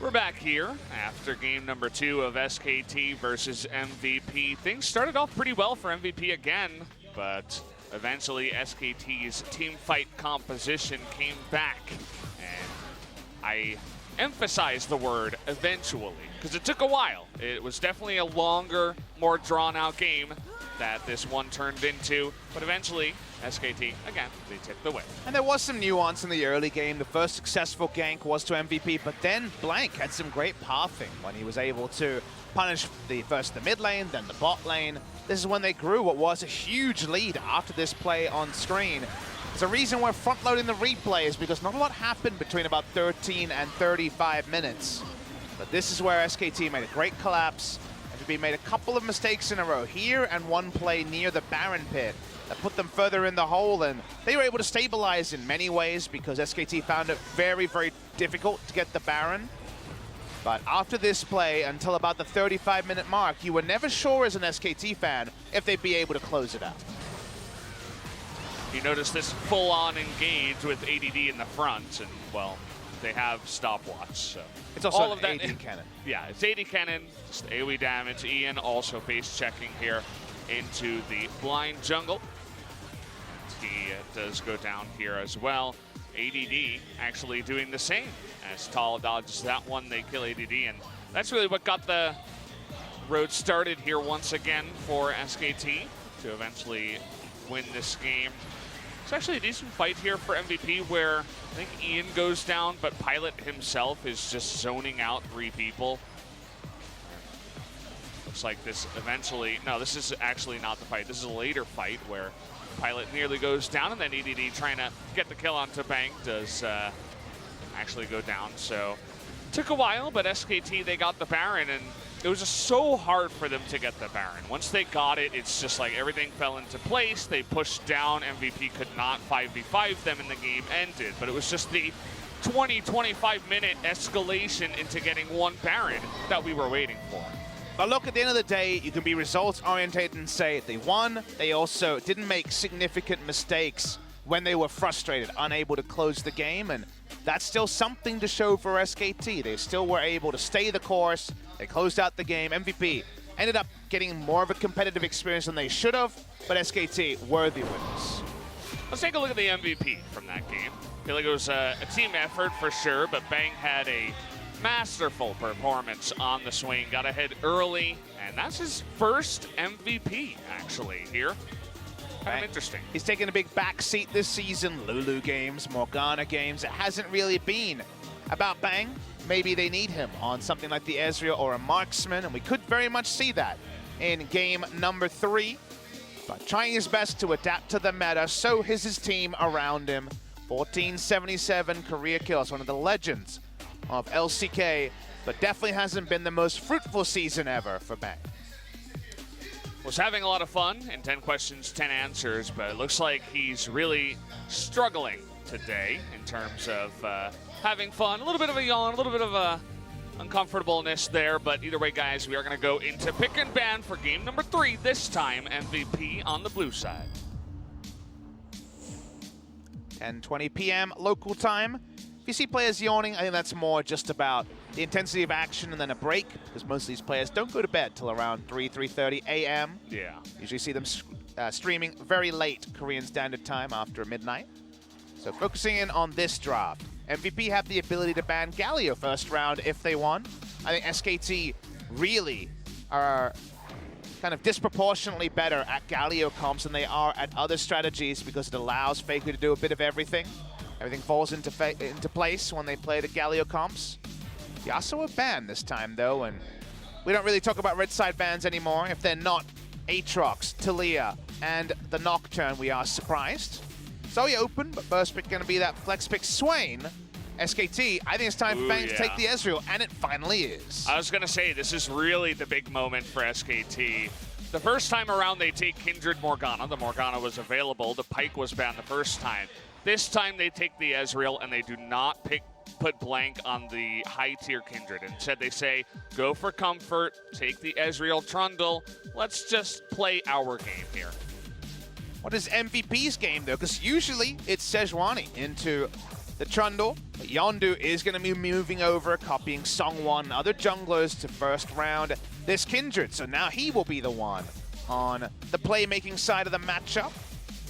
We're back here after game number 2 of SKT versus MVP. Things started off pretty well for MVP again, but eventually SKT's team fight composition came back. And I emphasize the word eventually, because it took a while. It was definitely a longer, more drawn-out game that this one turned into, but eventually SKT, again, they took the win. And there was some nuance in the early game. The first successful gank was to MVP, but then Blank had some great pathing when he was able to punish first the mid lane, then the bot lane. This is when they grew what was a huge lead after this play on screen. There's a reason we're front-loading the replay is because not a lot happened between about 13 and 35 minutes. But this is where SKT made a great collapse. MVP made a couple of mistakes in a row here and one play near the Baron pit that put them further in the hole, and they were able to stabilize in many ways because SKT found it very, very difficult to get the Baron. But after this play, until about the 35-minute mark, you were never sure as an SKT fan if they'd be able to close it out. You notice this full-on engage with ADD in the front, and, well, they have stopwatch, so. It's also all an of that, AD cannon. Yeah, it's AD cannon, just AoE damage. Ian also base checking here into the blind jungle. He does go down here as well. ADD actually doing the same as Tall dodges that one. They kill ADD, and that's really what got the road started here once again for SKT to eventually win this game. It's actually a decent fight here for MVP where I think Ian goes down, but Pilot himself is just zoning out 3 people. Looks like this eventually, no, this is actually not the fight. This is a later fight where Pilot nearly goes down, and then EDD trying to get the kill onto Bank does actually go down. So took a while, but SKT, they got the Baron, and it was just so hard for them to get the Baron. Once they got it, it's just like everything fell into place. They pushed down. MVP could not 5v5 them, and the game ended. But it was just the 20-25 minute escalation into getting one Baron that we were waiting for. But look, at the end of the day, you can be results-oriented and say they won. They also didn't make significant mistakes when they were frustrated, unable to close the game, and that's still something to show for SKT. They still were able to stay the course. They closed out the game. MVP ended up getting more of a competitive experience than they should have, but SKT worthy winners. Let's take a look at the MVP from that game. I feel like it was a team effort for sure, but Bang had a masterful performance on the swing, got ahead early, and that's his first MVP actually here. Kind of interesting. He's taken a big back seat this season. Lulu games, Morgana games. It hasn't really been about Bang. Maybe they need him on something like the Ezreal or a Marksman, and we could very much see that in game number 3. But trying his best to adapt to the meta, so is his team around him. 1477 career kills, one of the legends of LCK, but definitely hasn't been the most fruitful season ever for Bang. Was having a lot of fun in 10 questions, 10 answers, but it looks like he's really struggling today in terms of having fun. A little bit of a yawn, a little bit of a uncomfortableness there, but either way, guys, we are going to go into pick and ban for game number 3, this time MVP on the blue side. 10:20 p.m. local time. If you see players yawning, I think that's more just about the intensity of action and then a break, because most of these players don't go to bed till around 3:30 a.m. Yeah. Usually see them streaming very late Korean Standard Time after midnight. So focusing in on this draft, MVP have the ability to ban Galio first round if they want. I think SKT really are kind of disproportionately better at Galio comps than they are at other strategies because it allows Faker to do a bit of everything. Everything falls into place when they play the Galio comps. Yasuo banned this time, though, and we don't really talk about red side bans anymore. If they're not Aatrox, Taliyah, and the Nocturne, we are surprised. Zoe open, but first pick going to be that flex pick Swain. SKT, I think it's time for Bang to take the Ezreal, and it finally is. I was going to say, this is really the big moment for SKT. The first time around, they take Kindred Morgana. The Morgana was available. The Pike was banned the first time. This time they take the Ezreal and they do not put blank on the high-tier Kindred. Instead they say, go for comfort, take the Ezreal Trundle, let's just play our game here. What is MVP's game though? Because usually it's Sejuani into the Trundle. But Yondu is going to be moving over, copying Songwon, other junglers to first round this Kindred. So now he will be the one on the playmaking side of the matchup.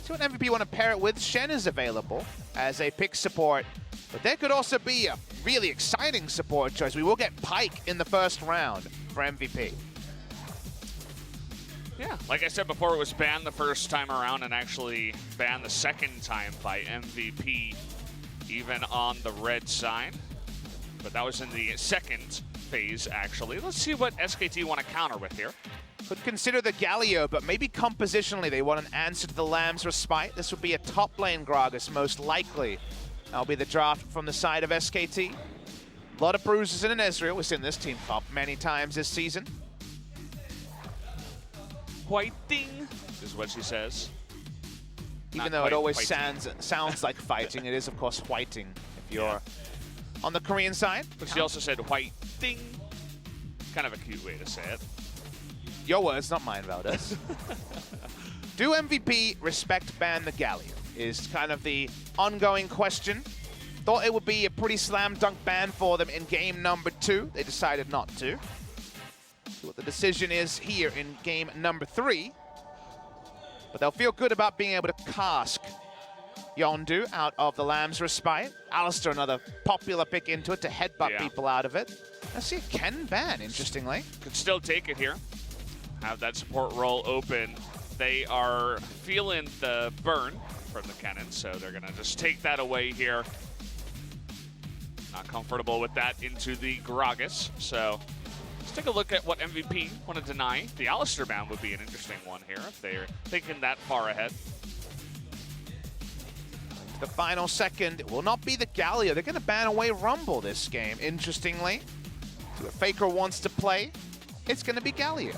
See what MVP want to pair it with. Shen is available as a pick support, but there could also be a really exciting support choice. We will get Pyke in the first round for MVP. Yeah, like I said before, it was banned the first time around and actually banned the second time by MVP, even on the red side. But that was in the second phase, actually. Let's see what SKT want to counter with here. Could consider the Galio, but maybe compositionally they want an answer to the Lamb's Respite. This would be a top lane Gragas, most likely. That'll be the draft from the side of SKT. A lot of bruises in an Ezreal. We've seen this team pop many times this season. Whiting is what she says. Even though it always sounds like fighting, it is, of course, whiting if you're on the Korean side. But she also said whiting. Kind of a cute way to say it. Your words, not mine, Valdez. Do MVP respect ban the Galio? Is kind of the ongoing question. Thought it would be a pretty slam dunk ban for them in game number 2. They decided not to. See what the decision is here in game number 3. But they'll feel good about being able to cask Yondu out of the Lamb's Respite. Alistar, another popular pick into it to headbutt people out of it. I see a Ken ban, interestingly. Could still take it here. Have that support role open. They are feeling the burn from the cannon, so they're going to just take that away here. Not comfortable with that into the Gragas, so let's take a look at what MVP want to deny. The Alistar ban would be an interesting one here if they're thinking that far ahead. The final second, it will not be the Galio. They're going to ban away Rumble this game, interestingly. So if FLICKR wants to play, it's going to be Galio.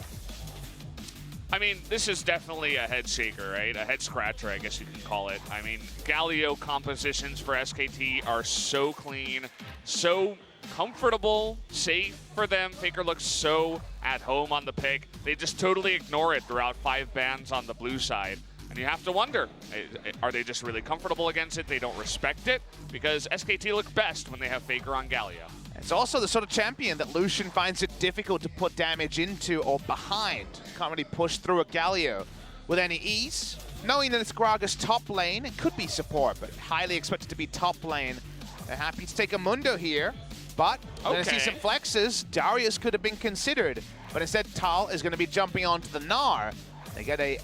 I mean, this is definitely a head shaker, right? A head scratcher, I guess you can call it. I mean, Galio compositions for SKT are so clean, so comfortable, safe for them. FLICKR looks so at home on the pick. They just totally ignore it throughout 5 bans on the blue side. And you have to wonder, are they just really comfortable against it? They don't respect it? Because SKT look best when they have FLICKR on Galio. It's also the sort of champion that Lucian finds it difficult to put damage into or behind. Can't really push through a Galio with any ease. Knowing that it's Gragas top lane, it could be support, but highly expected to be top lane. They're happy to take a Mundo here, but we're going to see some flexes. Darius could have been considered, but instead Tal is going to be jumping onto the Gnar. They get a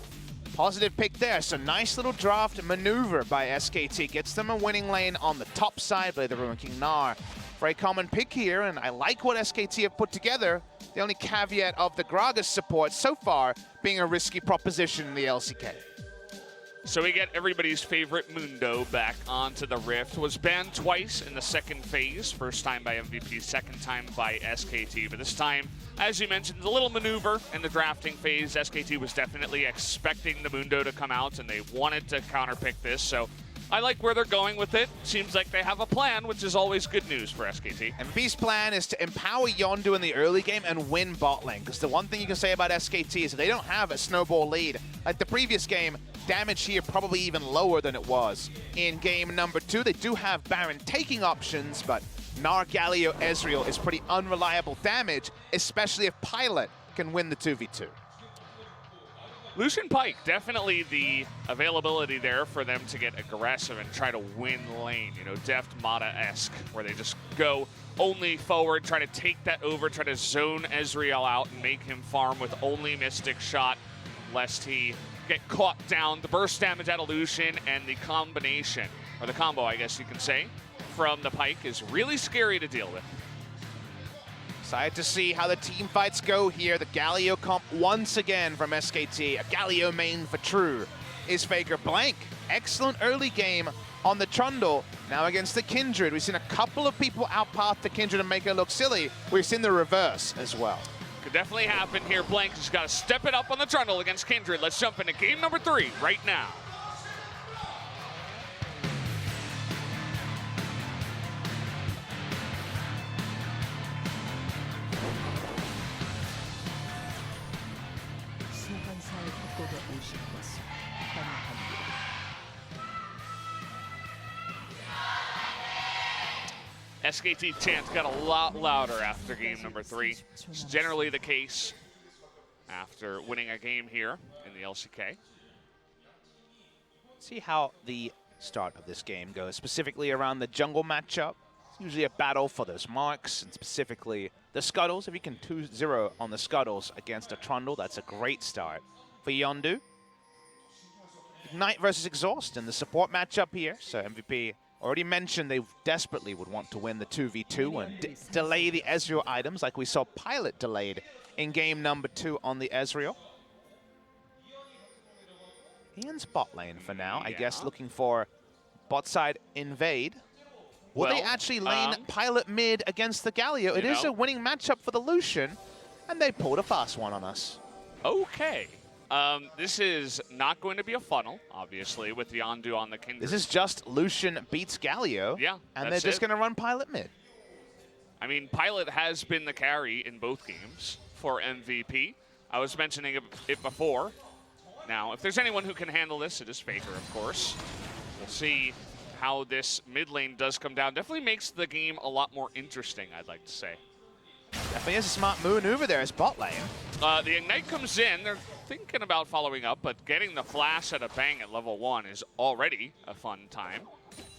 positive pick there, so nice little draft maneuver by SKT. Gets them a winning lane on the top side by the Ruin King Gnar. Very common pick here, and I like what SKT have put together. The only caveat of the Gragas support so far being a risky proposition in the LCK. So we get everybody's favorite Mundo back onto the Rift. Was banned twice in the second phase. First time by MVP, second time by SKT. But this time, as you mentioned, a little maneuver in the drafting phase. SKT was definitely expecting the Mundo to come out, and they wanted to counterpick this. So I like where they're going with it. Seems like they have a plan, which is always good news for SKT. MVP's plan is to empower Yondu in the early game and win bot lane. Because the one thing you can say about SKT is that they don't have a snowball lead. Like the previous game, damage here probably even lower than it was. In game number 2, they do have Baron taking options, but Gnar, Galio, Ezreal is pretty unreliable damage, especially if Pilot can win the 2v2. Lucian Pyke, definitely the availability there for them to get aggressive and try to win lane, you know, Deft Mata-esque, where they just go only forward, try to take that over, try to zone Ezreal out and make him farm with only Mystic Shot, lest he get caught down. The burst damage out of Lucian and the combination, or the combo, I guess you can say, from the Pyke is really scary to deal with. Excited to see how the team fights go here. The Galio comp once again from SKT. A Galio main for true is FLICKR. Blank, excellent early game on the Trundle. Now against the Kindred. We've seen a couple of people outpath the Kindred and make it look silly. We've seen the reverse as well. Could definitely happen here. Blank just got to step it up on the Trundle against Kindred. Let's jump into game number 3 right now. SKT chants got a lot louder after game number 3. It's generally the case after winning a game here in the LCK. See how the start of this game goes, specifically around the jungle matchup. It's usually a battle for those marks, and specifically the Scuttles. If you can 2-0 on the Scuttles against a Trundle, that's a great start for Yondu. Ignite versus Exhaust in the support matchup here. So MVP already mentioned they desperately would want to win the 2v2 and delay the Ezreal items like we saw Pilot delayed in game number 2 on the Ezreal. Ian's bot lane for now, I guess, looking for bot side invade. Will they actually lane Pilot mid against the Galio? It is a winning matchup for the Lucian, and they pulled a fast one on us. Okay. This is not going to be a funnel, obviously, with Yondu on the Kindred. This is just Lucian beats Galio, and they're just going to run Pilot mid. I mean, Pilot has been the carry in both games for MVP. I was mentioning it before. Now, if there's anyone who can handle this, it is FLICKR, of course. We'll see how this mid lane does come down. Definitely makes the game a lot more interesting, I'd like to say. Definitely is a smart maneuver there as bot lane. The Ignite comes in. They're thinking about following up, but getting the flash at a bang at level 1 is already a fun time.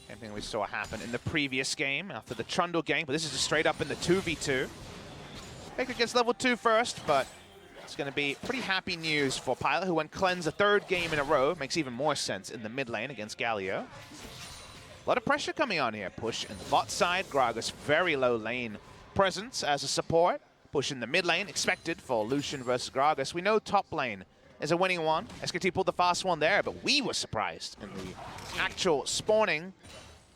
Same thing we saw happen in the previous game after the Trundle gank, but this is just straight up in the 2v2. FLICKR gets level 2 first, but it's going to be pretty happy news for Pilot, who went cleanse a 3rd game in a row. Makes even more sense in the mid lane against Galio. A lot of pressure coming on here. Push in the bot side. Gragas very low lane presence as a support. Push in the mid lane, expected for Lucian versus Gragas. We know top lane is a winning one. SKT pulled the fast one there, but we were surprised in the actual spawning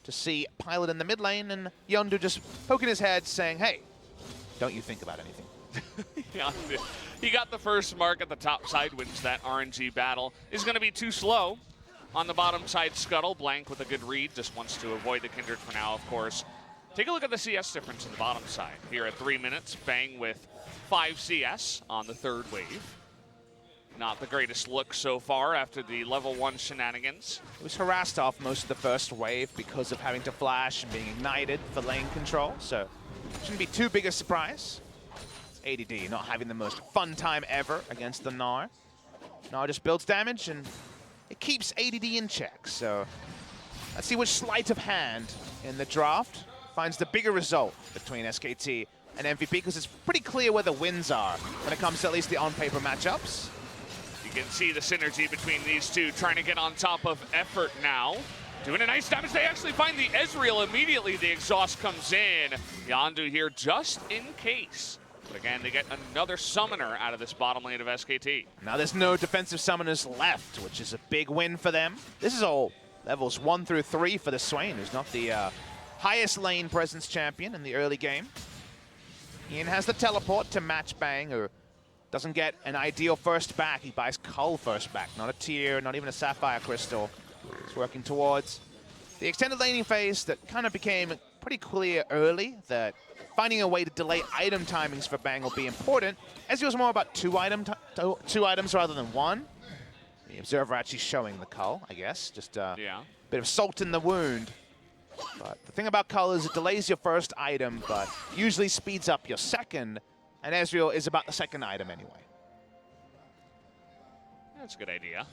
to see Pilot in the mid lane and Yondu just poking his head saying, hey, don't you think about anything. He got the first mark at the top side, wins that RNG battle. Is going to be too slow on the bottom side. Scuttle, Blank with a good read, just wants to avoid the Kindred for now, of course. Take a look at the CS difference in the bottom side. Here at 3 minutes, Bang with 5 CS on the 3rd wave. Not the greatest look so far after the level 1 shenanigans. He was harassed off most of the first wave because of having to flash and being ignited for lane control, so shouldn't be too big a surprise. ADD not having the most fun time ever against the Gnar. Gnar just builds damage and it keeps ADD in check. So let's see which sleight of hand in the draft finds the bigger result between SKT and MVP, because it's pretty clear where the wins are when it comes to at least the on-paper matchups. You can see the synergy between these two, trying to get on top of effort now. Doing a nice damage. They actually find the Ezreal immediately. The exhaust comes in. Yondu here just in case. But again, they get another summoner out of this bottom lane of SKT. Now there's no defensive summoners left, which is a big win for them. This is all levels 1 through 3 for the Swain, who's not the highest lane presence champion in the early game. Ian has the teleport to match Bang, who doesn't get an ideal first back. He buys Cull first back, not a tier, not even a Sapphire Crystal. He's working towards the extended laning phase that kind of became pretty clear early that finding a way to delay item timings for Bang will be important. As it was more about two items rather than one. The Observer actually showing the Cull, I guess. Just a bit of salt in the wound. But the thing about Cull is it delays your first item, but usually speeds up your second. And Ezreal is about the second item anyway. That's a good idea.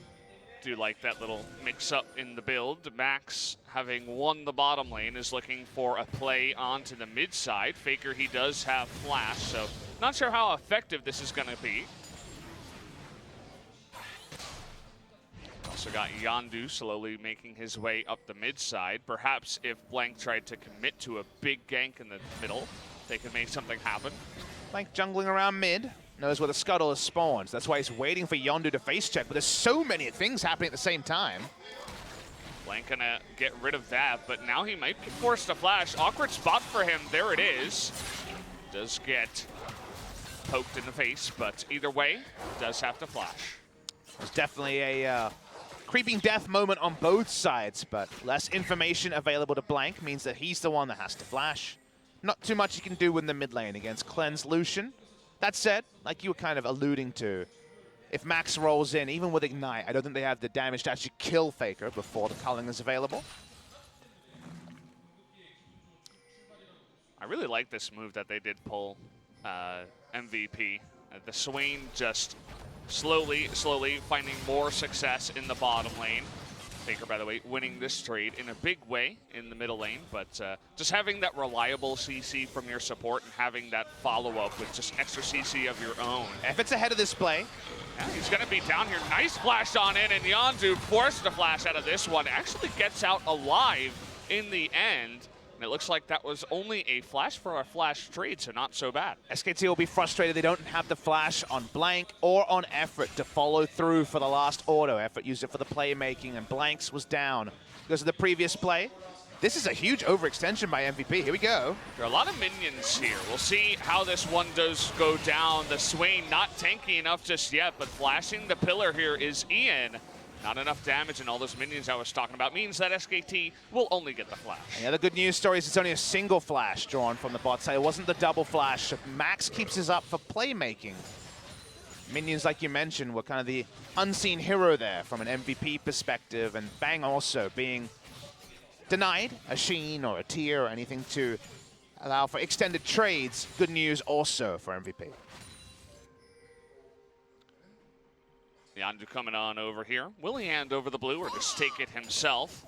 Do like that little mix-up in the build. Max, having won the bottom lane, is looking for a play onto the mid side. FLICKR, he does have flash, so not sure how effective this is going to be. Also got Yondu slowly making his way up the mid side. Perhaps if Blank tried to commit to a big gank in the middle, they could make something happen. Blank jungling around mid. Knows where the Scuttle is spawned. That's why he's waiting for Yondu to face check, but there's so many things happening at the same time. Blank gonna get rid of that, but now he might be forced to flash. Awkward spot for him. There it is. Does get poked in the face, but either way, does have to flash. There's definitely a creeping death moment on both sides, but less information available to Blank means that he's the one that has to flash. Not too much you can do in the mid lane against Cleanse Lucian. That said, like you were kind of alluding to, if Max rolls in, even with Ignite, I don't think they have the damage to actually kill FLICKR before the culling is available. I really like this move that they did pull MVP. The Swain just slowly finding more success in the bottom lane. FLICKR, by the way, winning this trade in a big way in the middle lane, but just having that reliable CC from your support and having that follow-up with just extra CC of your own. Effort's ahead of this play. Yeah, he's going to be down here. Nice flash on in, and Yondu forced to flash out of this one. Actually gets out alive in the end. And it looks like that was only a flash for a flash trade, so not so bad. SKT will be frustrated they don't have the flash on Blank or on Effort to follow through for the last auto. Effort used it for the playmaking, and Blank's was down because of the previous play. This is a huge overextension by MVP. Here we go. There are a lot of minions here. We'll see how this one does go down. The Swain not tanky enough just yet, but flashing the pillar here is Ian. Not enough damage, and all those minions I was talking about means that SKT will only get the flash. And the other good news story is it's only a single flash drawn from the bot side. It wasn't the double flash. Max keeps his up for playmaking. Minions, like you mentioned, were kind of the unseen hero there from an MVP perspective, and Bang also being denied a Sheen or a Tier or anything to allow for extended trades. Good news also for MVP. Yondu coming on over here. Will he hand over the blue or just take it himself?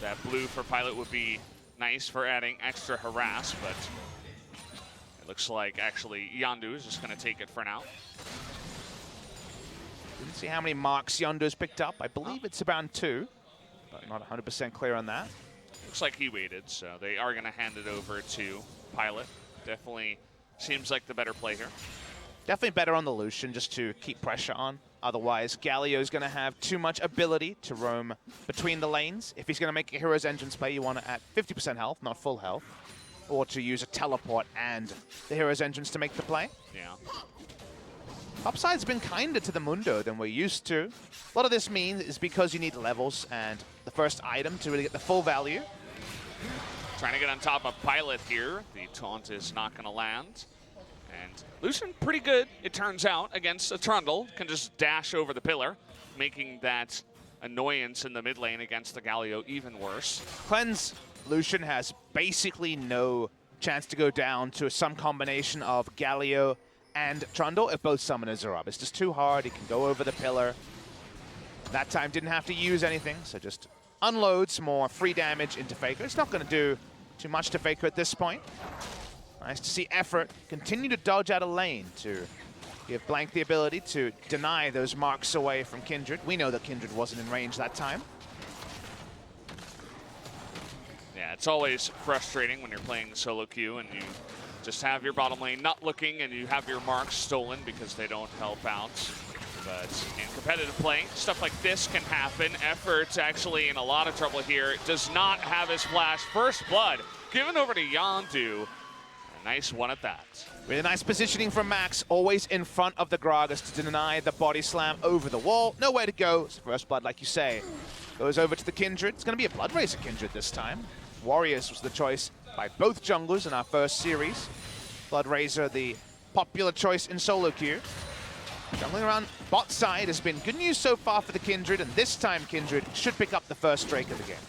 That blue for Pilot would be nice for adding extra harass, but it looks like actually Yondu is just going to take it for now. Didn't see how many marks Yondu's picked up. I believe it's around 2, but not 100% clear on that. Looks like he waited, so they are going to hand it over to Pilot. Definitely seems like the better play here. Definitely better on the Lucian just to keep pressure on. Otherwise, Galio's going to have too much ability to roam between the lanes. If he's going to make a Hero's Entrance play, you want it at 50% health, not full health. Or to use a teleport and the Hero's Entrance to make the play. Yeah. Upside's been kinder to the Mundo than we're used to. A lot of this means is because you need levels and the first item to really get the full value. Trying to get on top of Pilot here. The taunt is not going to land. And Lucian pretty good, it turns out, against a Trundle. Can just dash over the pillar, making that annoyance in the mid lane against the Galio even worse. Cleanse Lucian has basically no chance to go down to some combination of Galio and Trundle if both summoners are up. It's just too hard. He can go over the pillar. That time didn't have to use anything, so just unloads more free damage into FLICKR. It's not going to do too much to FLICKR at this point. Nice to see Effort continue to dodge out of lane to give Blank the ability to deny those marks away from Kindred. We know that Kindred wasn't in range that time. Yeah, it's always frustrating when you're playing solo queue and you just have your bottom lane not looking and you have your marks stolen because they don't help out. But in competitive play, stuff like this can happen. Effort's actually in a lot of trouble here. Does not have his flash. First blood given over to Yondu. Nice one at that. Really nice positioning from Max, always in front of the Gragas to deny the body slam over the wall. Nowhere to go. It's first blood, like you say. Goes over to the Kindred. It's going to be a Blood Racer Kindred this time. Warriors was the choice by both junglers in our first series. Blood Razor, the popular choice in solo queue. Jungling around bot side has been good news so far for the Kindred, and this time Kindred should pick up the first Drake of the game.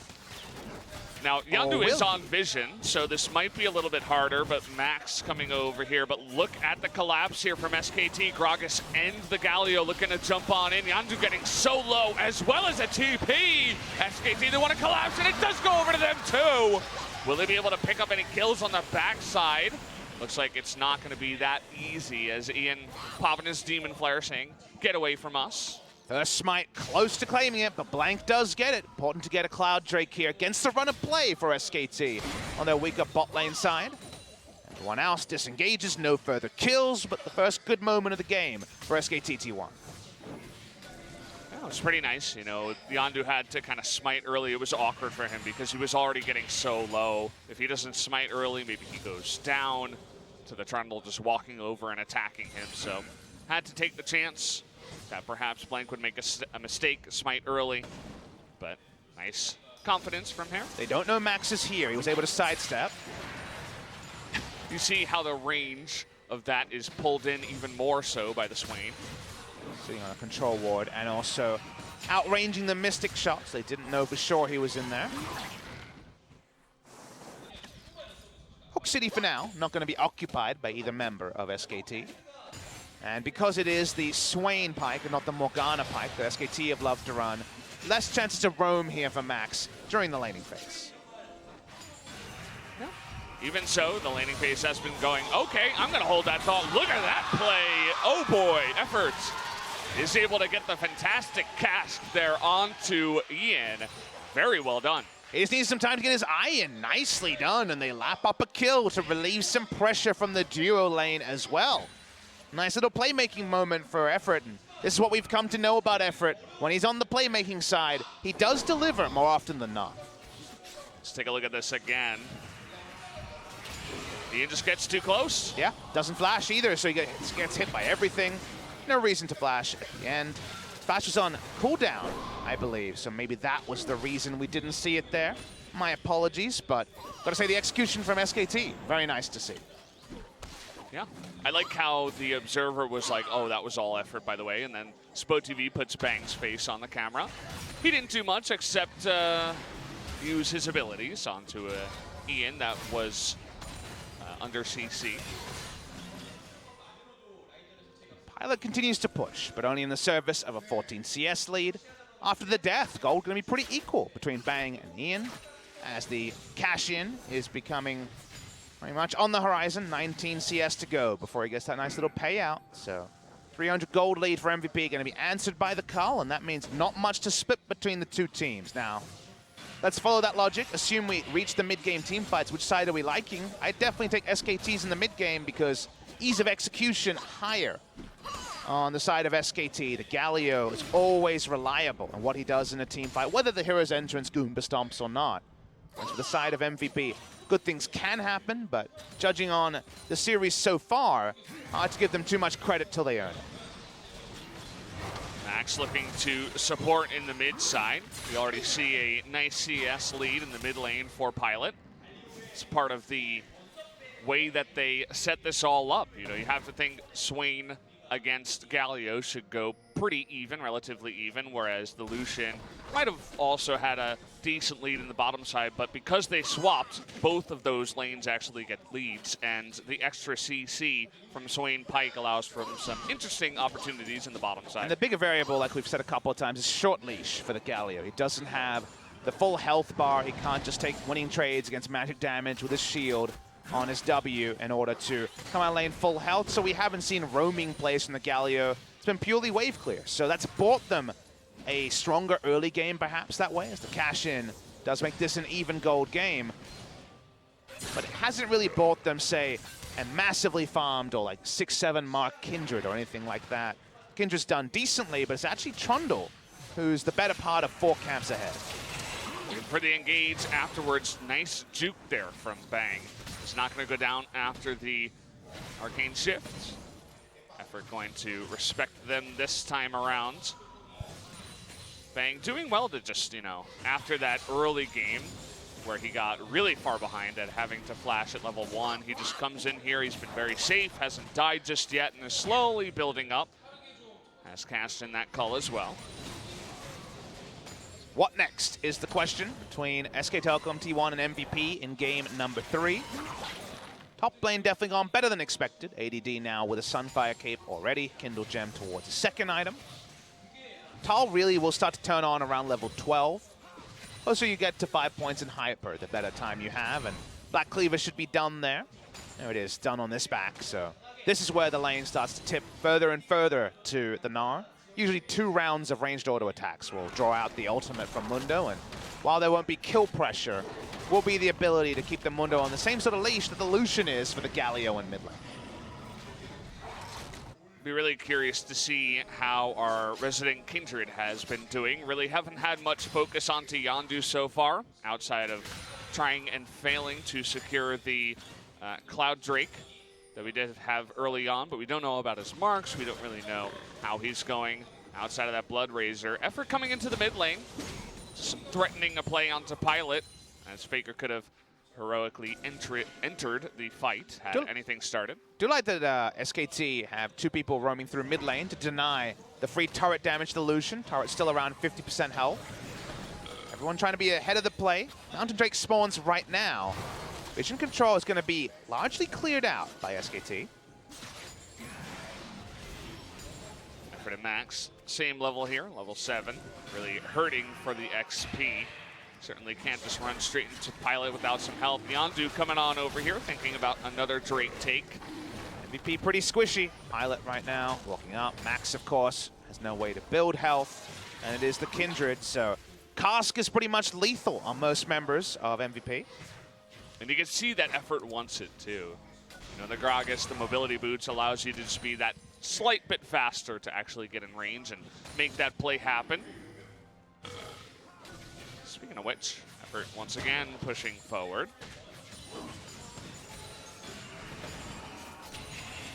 Now, Yondu is on vision, so this might be a little bit harder, but Max coming over here. But look at the collapse here from SKT. Gragas and the Galio looking to jump on in. Yondu getting so low, as well as a TP. SKT, they want to collapse, and it does go over to them too. Will they be able to pick up any kills on the backside? Looks like it's not going to be that easy, as Ian popping his Demon Flare saying, get away from us. First smite close to claiming it, but Blank does get it. Important to get a Cloud Drake here against the run of play for SKT on their weaker bot lane side. Everyone else disengages, no further kills, but the first good moment of the game for SKT T1. Yeah, it was pretty nice. You know, Yondu had to kind of smite early. It was awkward for him because he was already getting so low. If he doesn't smite early, maybe he goes down to the Trundle just walking over and attacking him. So had to take the chance that perhaps Blank would make a mistake, smite early, but nice confidence from here. They don't know Max is here. He was able to sidestep. You see how the range of that is pulled in even more so by the Swain. Sitting on a control ward and also outranging the Mystic shots. They didn't know for sure he was in there. Hooks city for now, not going to be occupied by either member of SKT. And because it is the Swain Pike and not the Morgana Pike that SKT have loved to run, less chances to roam here for Max during the laning phase. Yeah. Even so, the laning phase has been going, okay, I'm going to hold that thought. Look at that play. Oh boy, Efforts is able to get the fantastic cast there onto Ian. Very well done. He just needs some time to get his eye in. Nicely done, and they lap up a kill to relieve some pressure from the duo lane as well. Nice little playmaking moment for Effort. And this is what we've come to know about Effort. When he's on the playmaking side, he does deliver more often than not. Let's take a look at this again. Ian just gets too close. Yeah, doesn't flash either, so he gets hit by everything. No reason to flash at the end. Flash was on cooldown, I believe, so maybe that was the reason we didn't see it there. My apologies, but gotta say the execution from SKT, very nice to see. Yeah, I like how the observer was like, oh, that was all Effort, by the way, and then SpoTV puts Bang's face on the camera. He didn't do much except use his abilities onto Ian that was under CC. Pilot continues to push, but only in the service of a 14 CS lead. After the death, gold going to be pretty equal between Bang and Ian, as the cash-in is becoming very much on the horizon. 19 CS to go before he gets that nice little payout. So 300 gold lead for MVP going to be answered by the call, and that means not much to split between the two teams. Now, let's follow that logic. Assume we reach the mid-game team fights. Which side are we liking? I definitely take SKTs in the mid-game because ease of execution higher on the side of SKT. The Galio is always reliable in what he does in a team fight, whether the hero's entrance Goomba stomps or not. As for the side of MVP, good things can happen, but judging on the series so far, hard to give them too much credit till they earn it. Max looking to support in the mid side. We already see a nice CS lead in the mid lane for Pilot. It's part of the way that they set this all up. You know, you have to think Swain against Galio should go pretty even, relatively even, whereas the Lucian might have also had a decent lead in the bottom side, but because they swapped, both of those lanes actually get leads, and the extra CC from Swain Pike allows for some interesting opportunities in the bottom side. And the bigger variable, like we've said a couple of times, is short leash for the Galio. He doesn't have the full health bar. He can't just take winning trades against magic damage with his shield on his W in order to come out lane full health, so we haven't seen roaming plays from the Galio. It's been purely wave clear, so that's bought them a stronger early game perhaps that way, as the cash-in does make this an even gold game. But it hasn't really bought them, say, a massively farmed or like 6-7 mark Kindred or anything like that. Kindred's done decently, but it's actually Trundle who's the better part of 4 camps ahead. Looking for the engage afterwards. Nice juke there from Bang. It's not going to go down after the arcane shift. Effort going to respect them this time around. Bang doing well to just, you know, after that early game where he got really far behind at having to flash at level 1, he just comes in here. He's been very safe, hasn't died just yet, and is slowly building up. Has cast in that call as well. What next is the question between SK Telecom T1 and MVP in game number 3. Top lane definitely gone better than expected. ADD now with a Sunfire Cape already. Kindle Gem towards the second item. Tal really will start to turn on around level 12. Closer you get to 5 points in Hyper, the better time you have. And Black Cleaver should be done there. There it is, done on this back. So this is where the lane starts to tip further and further to the Gnar. Usually 2 rounds of ranged auto attacks will draw out the ultimate from Mundo, and while there won't be kill pressure, will be the ability to keep the Mundo on the same sort of leash that the Lucian is for the Galio in mid lane. Be really curious to see how our resident Kindred has been doing. Really haven't had much focus onto Yondu so far, outside of trying and failing to secure the Cloud Drake that we did have early on, but we don't know about his marks. We don't really know how he's going outside of that Blood Razor. Effort coming into the mid lane, threatening a play onto Pilot, as FLICKR could have heroically entered the fight had anything started. Do like that SKT have 2 people roaming through mid lane to deny the free turret damage to the Lucian. Turret's still around 50% health. Everyone trying to be ahead of the play. Mountain Drake spawns right now. Vision control is going to be largely cleared out by SKT. Effort and Max, same level here, level 7. Really hurting for the XP. Certainly can't just run straight into Pilot without some help. Yondu coming on over here, thinking about another Drake take. MVP pretty squishy. Pilot right now, walking up. Max, of course, has no way to build health. And it is the Kindred, so Cask is pretty much lethal on most members of MVP. And you can see that Effort wants it too. You know, the Gragas, the mobility boots allows you to just be that slight bit faster to actually get in range and make that play happen. Speaking of which, Effort once again pushing forward.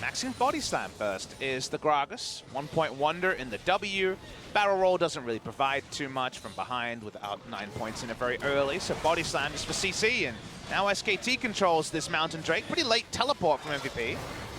Maxing body slam first is the Gragas. 1-point wonder in the W. Barrel roll doesn't really provide too much from behind without 9 points in it very early. So body slam is for CC, and now SKT controls this Mountain Drake. Pretty late teleport from MVP.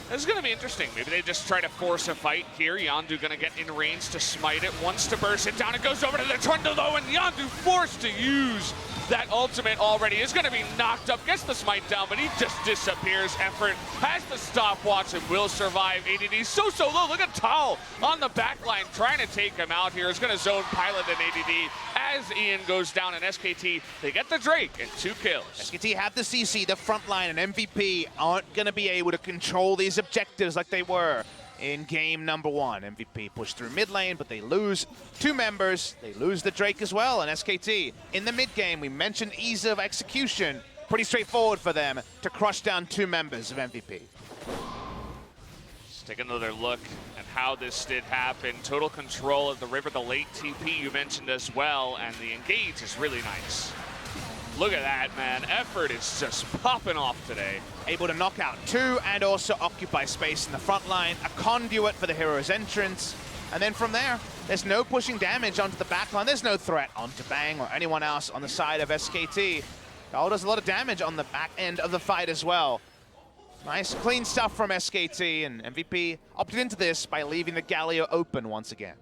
This is going to be interesting. Maybe they just try to force a fight here. Yondu going to get in range to smite it. Wants to burst it down. It goes over to the Trundle though, and Yondu forced to use that ultimate already. Is going to be knocked up. Gets the smite down, but he just disappears. Effort has the stopwatch and will survive. ADD so low. Look at Tal on the back line trying to take him out here. Is going to zone Pilot and ADD as Ian goes down, and SKT, they get the Drake and 2 kills. SKT have the CC, the front line, and MVP aren't going to be able to control these objectives like they were in game number 1. MVP pushed through mid lane, but they lose 2 members. They lose the Drake as well, and SKT in the mid game, we mentioned ease of execution. Pretty straightforward for them to crush down 2 members of MVP. Let's take another look at how this did happen. Total control of the river, the late TP you mentioned as well, and the engage is really nice. Look at that, man. Effort is just popping off today. Able to knock out 2 and also occupy space in the front line. A conduit for the hero's entrance. And then from there, there's no pushing damage onto the back line. There's no threat onto Bang or anyone else on the side of SKT. Gal does a lot of damage on the back end of the fight as well. Nice, clean stuff from SKT, and MVP opted into this by leaving the Galio open once again.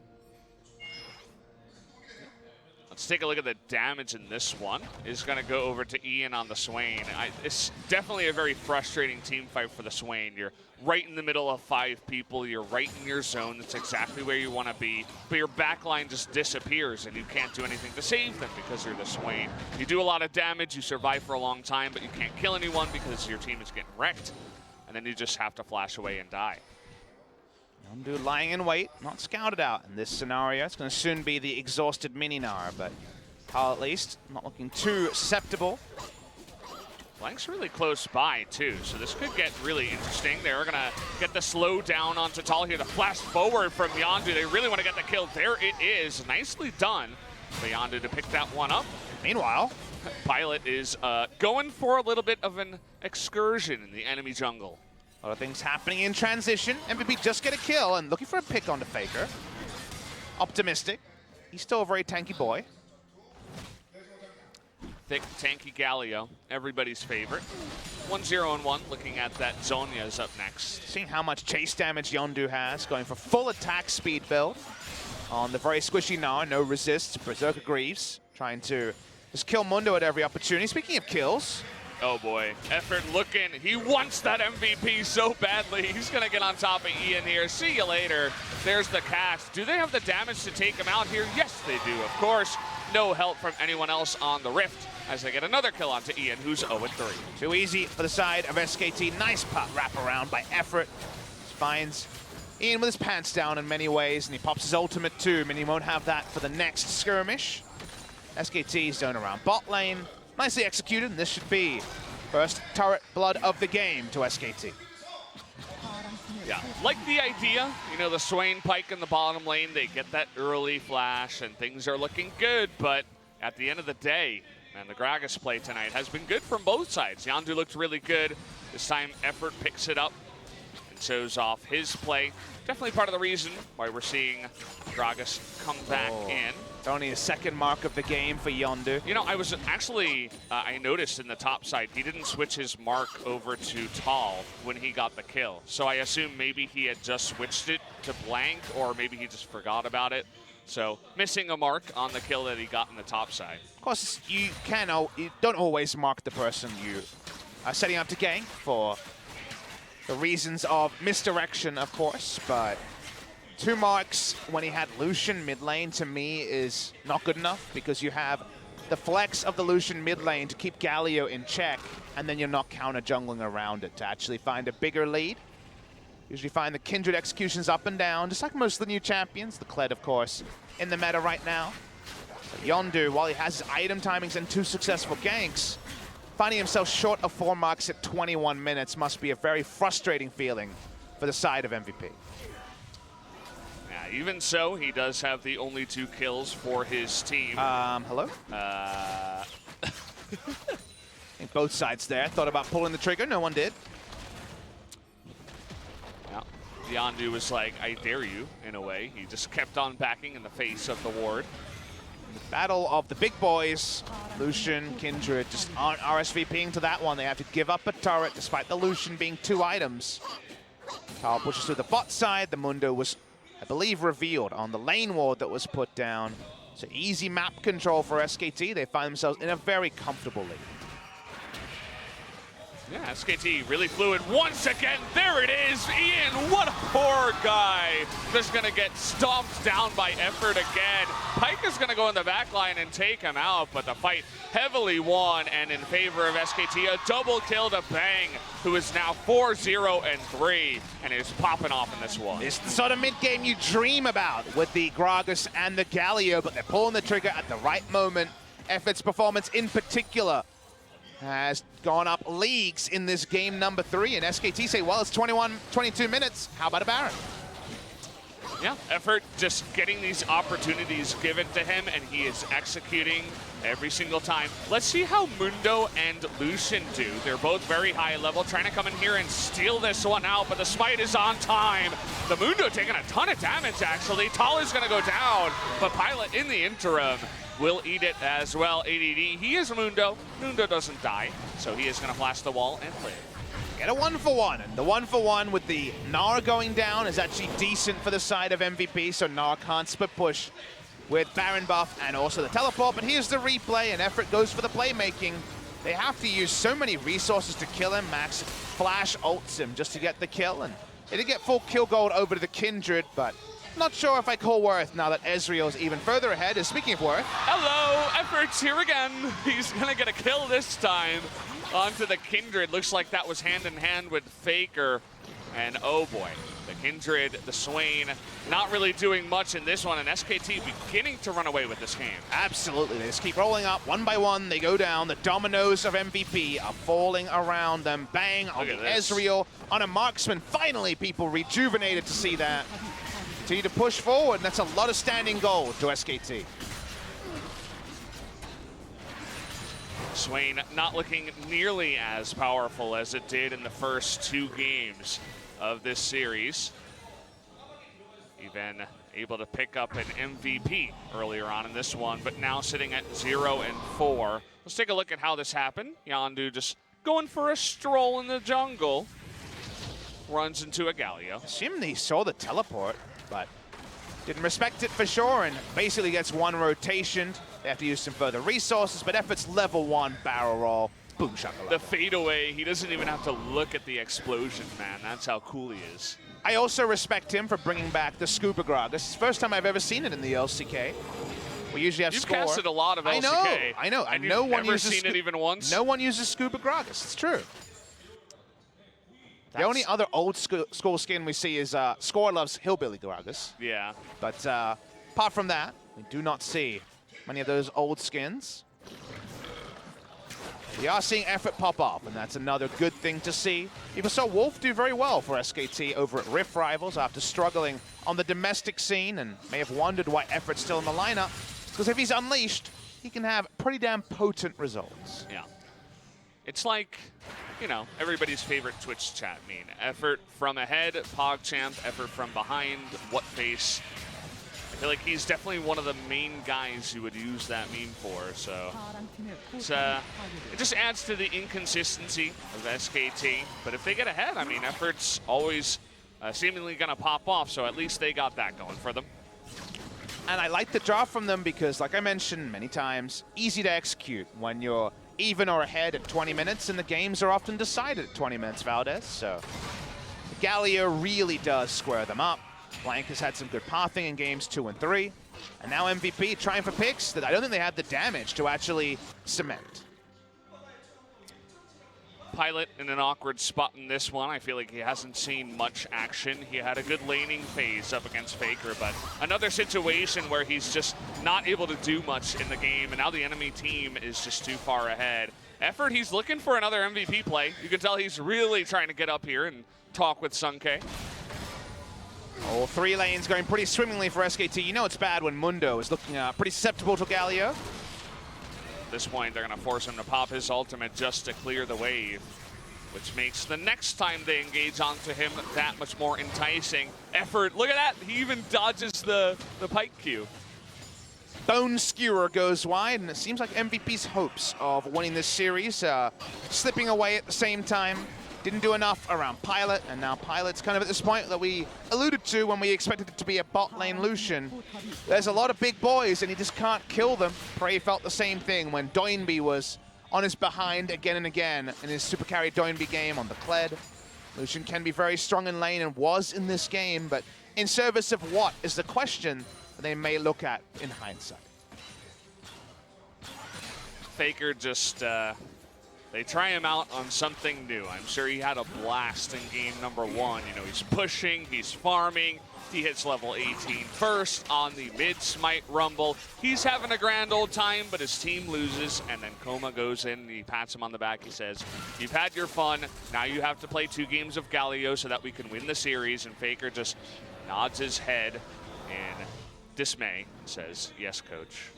Let's take a look at the damage in this one. Is going to go over to Ian on the Swain. It's definitely a very frustrating team fight for the Swain. You're right in the middle of 5 people. You're right in your zone. That's exactly where you want to be. But your backline just disappears, and you can't do anything to save them because you're the Swain. You do a lot of damage. You survive for a long time, but you can't kill anyone because your team is getting wrecked. And then you just have to flash away and die. Yondu lying in wait, not scouted out in this scenario. It's going to soon be the exhausted Mininar, but Carl at least not looking too susceptible. Blank's really close by too, so this could get really interesting. They're going to get the slow down onto Tal here to flash forward from Yondu. They really want to get the kill. There it is. Nicely done for Yondu to pick that one up. Meanwhile, Pilot is going for a little bit of an excursion in the enemy jungle. A lot of things happening in transition. MVP just get a kill and looking for a pick onto FLICKR. Optimistic. He's still a very tanky boy. Thick, tanky Galio, everybody's favorite. 1-0-1, looking at that. Zonya's up next. Seeing how much chase damage Yondu has, going for full attack speed build on the very squishy Gnar, no resist. Berserker Greaves trying to just kill Mundo at every opportunity. Speaking of kills, oh boy, Effort looking. He wants that MVP so badly. He's going to get on top of Ian here. See you later. There's the cast. Do they have the damage to take him out here? Yes, they do, of course. No help from anyone else on the Rift as they get another kill onto Ian, who's 0-3. Too easy for the side of SKT. Nice wrap around by Effort. Finds Ian with his pants down in many ways, and he pops his ultimate too, and he won't have that for the next skirmish. SKT zone around bot lane. Nicely executed, and this should be first turret blood of the game to SKT. Yeah, like the idea, you know, the Swain Pike in the bottom lane, they get that early flash and things are looking good, but at the end of the day, man, the Gragas play tonight has been good from both sides. Yondu looked really good. This time, Effort picks it up and shows off his play. Definitely part of the reason why we're seeing Gragas come back in. It's only a second mark of the game for Yondu. You know, I was actually, I noticed in the top side, he didn't switch his mark over to Tal when he got the kill. So I assume maybe he had just switched it to blank, or maybe he just forgot about it. So missing a mark on the kill that he got in the top side. Of course, you don't always mark the person you setting up to gank for the reasons of misdirection, of course, but 2 marks when he had Lucian mid lane, to me, is not good enough because you have the flex of the Lucian mid lane to keep Galio in check, and then you're not counter jungling around it to actually find a bigger lead. Usually find the Kindred executions up and down, just like most of the new champions. The Kled, of course, in the meta right now. But Yondu, while he has his item timings and 2 successful ganks, finding himself short of 4 marks at 21 minutes must be a very frustrating feeling for the side of MVP. Yeah, even so, he does have the only 2 kills for his team. Hello? I think both sides there thought about pulling the trigger. No one did. Yeah, Yondu was like, I dare you, in a way. He just kept on backing in the face of the ward. Battle of the big boys. Lucian, Kindred just aren't RSVPing to that one. They have to give up a turret despite the Lucian being 2 items. Power pushes to the bot side. The Mundo was, I believe, revealed on the lane ward that was put down. So easy map control for SKT. They find themselves in a very comfortable lead. Yeah, SKT really fluid once again. There it is. Ian, what a poor guy. Just going to get stomped down by effort again. Pyke is going to go in the back line and take him out, but the fight heavily won and in favor of SKT. A double kill to Bang, who is now 4-0-3 and is popping off in this one. It's the sort of mid-game you dream about with the Gragas and the Galio, but they're pulling the trigger at the right moment. Effort's performance in particular has gone up leagues in this game number 3, and SKT say, well, it's 22 minutes. How about a Baron? Yeah, Effort just getting these opportunities given to him, and he is executing every single time. Let's see how Mundo and Lucian do. They're both very high level, trying to come in here and steal this one out, but the smite is on time. The Mundo taking a ton of damage, actually. Talia's going to go down, but Pilot in the interim will eat it as well. ADD, he is Mundo. Mundo doesn't die, so he is going to flash the wall and live. Get a 1-for-1, and the 1-for-1 with the Gnar going down is actually decent for the side of MVP, so Gnar can't split push with Baron buff and also the teleport, but here's the replay, and Effort goes for the playmaking. They have to use so many resources to kill him. Max flash ults him just to get the kill, and they did get full kill gold over to the Kindred, but not sure if I call Worth now that Ezreal's even further ahead. And speaking of Worth, hello, Effort's here again. He's gonna get a kill this time onto the Kindred. Looks like that was hand in hand with FLICKR. And oh boy, the Kindred, the Swain, not really doing much in this one, and SKT beginning to run away with this game. Absolutely, they just keep rolling up one by one. They go down. The dominoes of MVP are falling around them. Bang on the Ezreal, on a marksman. Finally, people rejuvenated to see that. Continue to push forward, and that's a lot of standing gold to SKT. Swain not looking nearly as powerful as it did in the first 2 games of this series. Even able to pick up an MVP earlier on in this one, but now sitting at 0-4. Let's take a look at how this happened. Yondu just going for a stroll in the jungle. Runs into a Galio. Assumed he saw the teleport, but didn't respect it for sure, and basically gets 1 rotation. They have to use some further resources, but Effort's level 1 barrel roll. Boom shakalaka. The fadeaway, he doesn't even have to look at the explosion, man. That's how cool he is. I also respect him for bringing back the Scuba Gragas. It's the first time I've ever seen it in the LCK. We usually have You've score. casted a lot of LCK. I know. And no you've one never uses seen it even once? No one uses Scuba Gragas. It's true. The only other old school skin we see is Score loves Hillbilly Gragas. Yeah. But apart from that, we do not see many of those old skins. We are seeing Effort pop off, and that's another good thing to see. Even saw Wolf do very well for SKT over at Rift Rivals after struggling on the domestic scene, and may have wondered why Effort's still in the lineup. Because if he's unleashed, he can have pretty damn potent results. Yeah. It's like, you know, everybody's favorite Twitch chat meme. Effort from ahead, PogChamp, Effort from behind, what face. I feel like he's definitely one of the main guys who would use that meme for, so it just adds to the inconsistency of SKT. But if they get ahead, I mean, Effort's always seemingly going to pop off, so at least they got that going for them. And I like the draw from them because, like I mentioned many times, easy to execute when you're even or ahead at 20 minutes, and the games are often decided at 20 minutes, Valdez. So Galio really does square them up. Blank has had some good pathing in games 2 and 3. And now MVP trying for picks that I don't think they had the damage to actually cement. Pilot in an awkward spot in this one. I feel like he hasn't seen much action. He had a good laning phase up against FLICKR, but another situation where he's just not able to do much in the game, and now the enemy team is just too far ahead. Effort, he's looking for another MVP play. You can tell he's really trying to get up here and talk with Sunke. All 3 lanes going pretty swimmingly for SKT. You know it's bad when Mundo is looking pretty susceptible to Galio. At this point, they're going to force him to pop his ultimate just to clear the wave, which makes the next time they engage onto him that much more enticing. Effort, look at that. He even dodges the pike Q. Bone Skewer goes wide, and it seems like MVP's hopes of winning this series slipping away at the same time. Didn't do enough around Pilot, and now Pilot's kind of at this point that we alluded to when we expected it to be a bot lane Lucian. There's a lot of big boys, and he just can't kill them. Prey felt the same thing when Doinby was on his behind again and again in his super carry Doinby game on the Kled. Lucian can be very strong in lane and was in this game, but in service of what is the question that they may look at in hindsight. FLICKR just... they try him out on something new. I'm sure he had a blast in game number 1. You know, he's pushing, he's farming. He hits level 18 first on the mid-smite rumble. He's having a grand old time, but his team loses, and then Koma goes in, and he pats him on the back. He says, you've had your fun. Now you have to play 2 games of Galio so that we can win the series. And FLICKR just nods his head in dismay and says, yes, coach.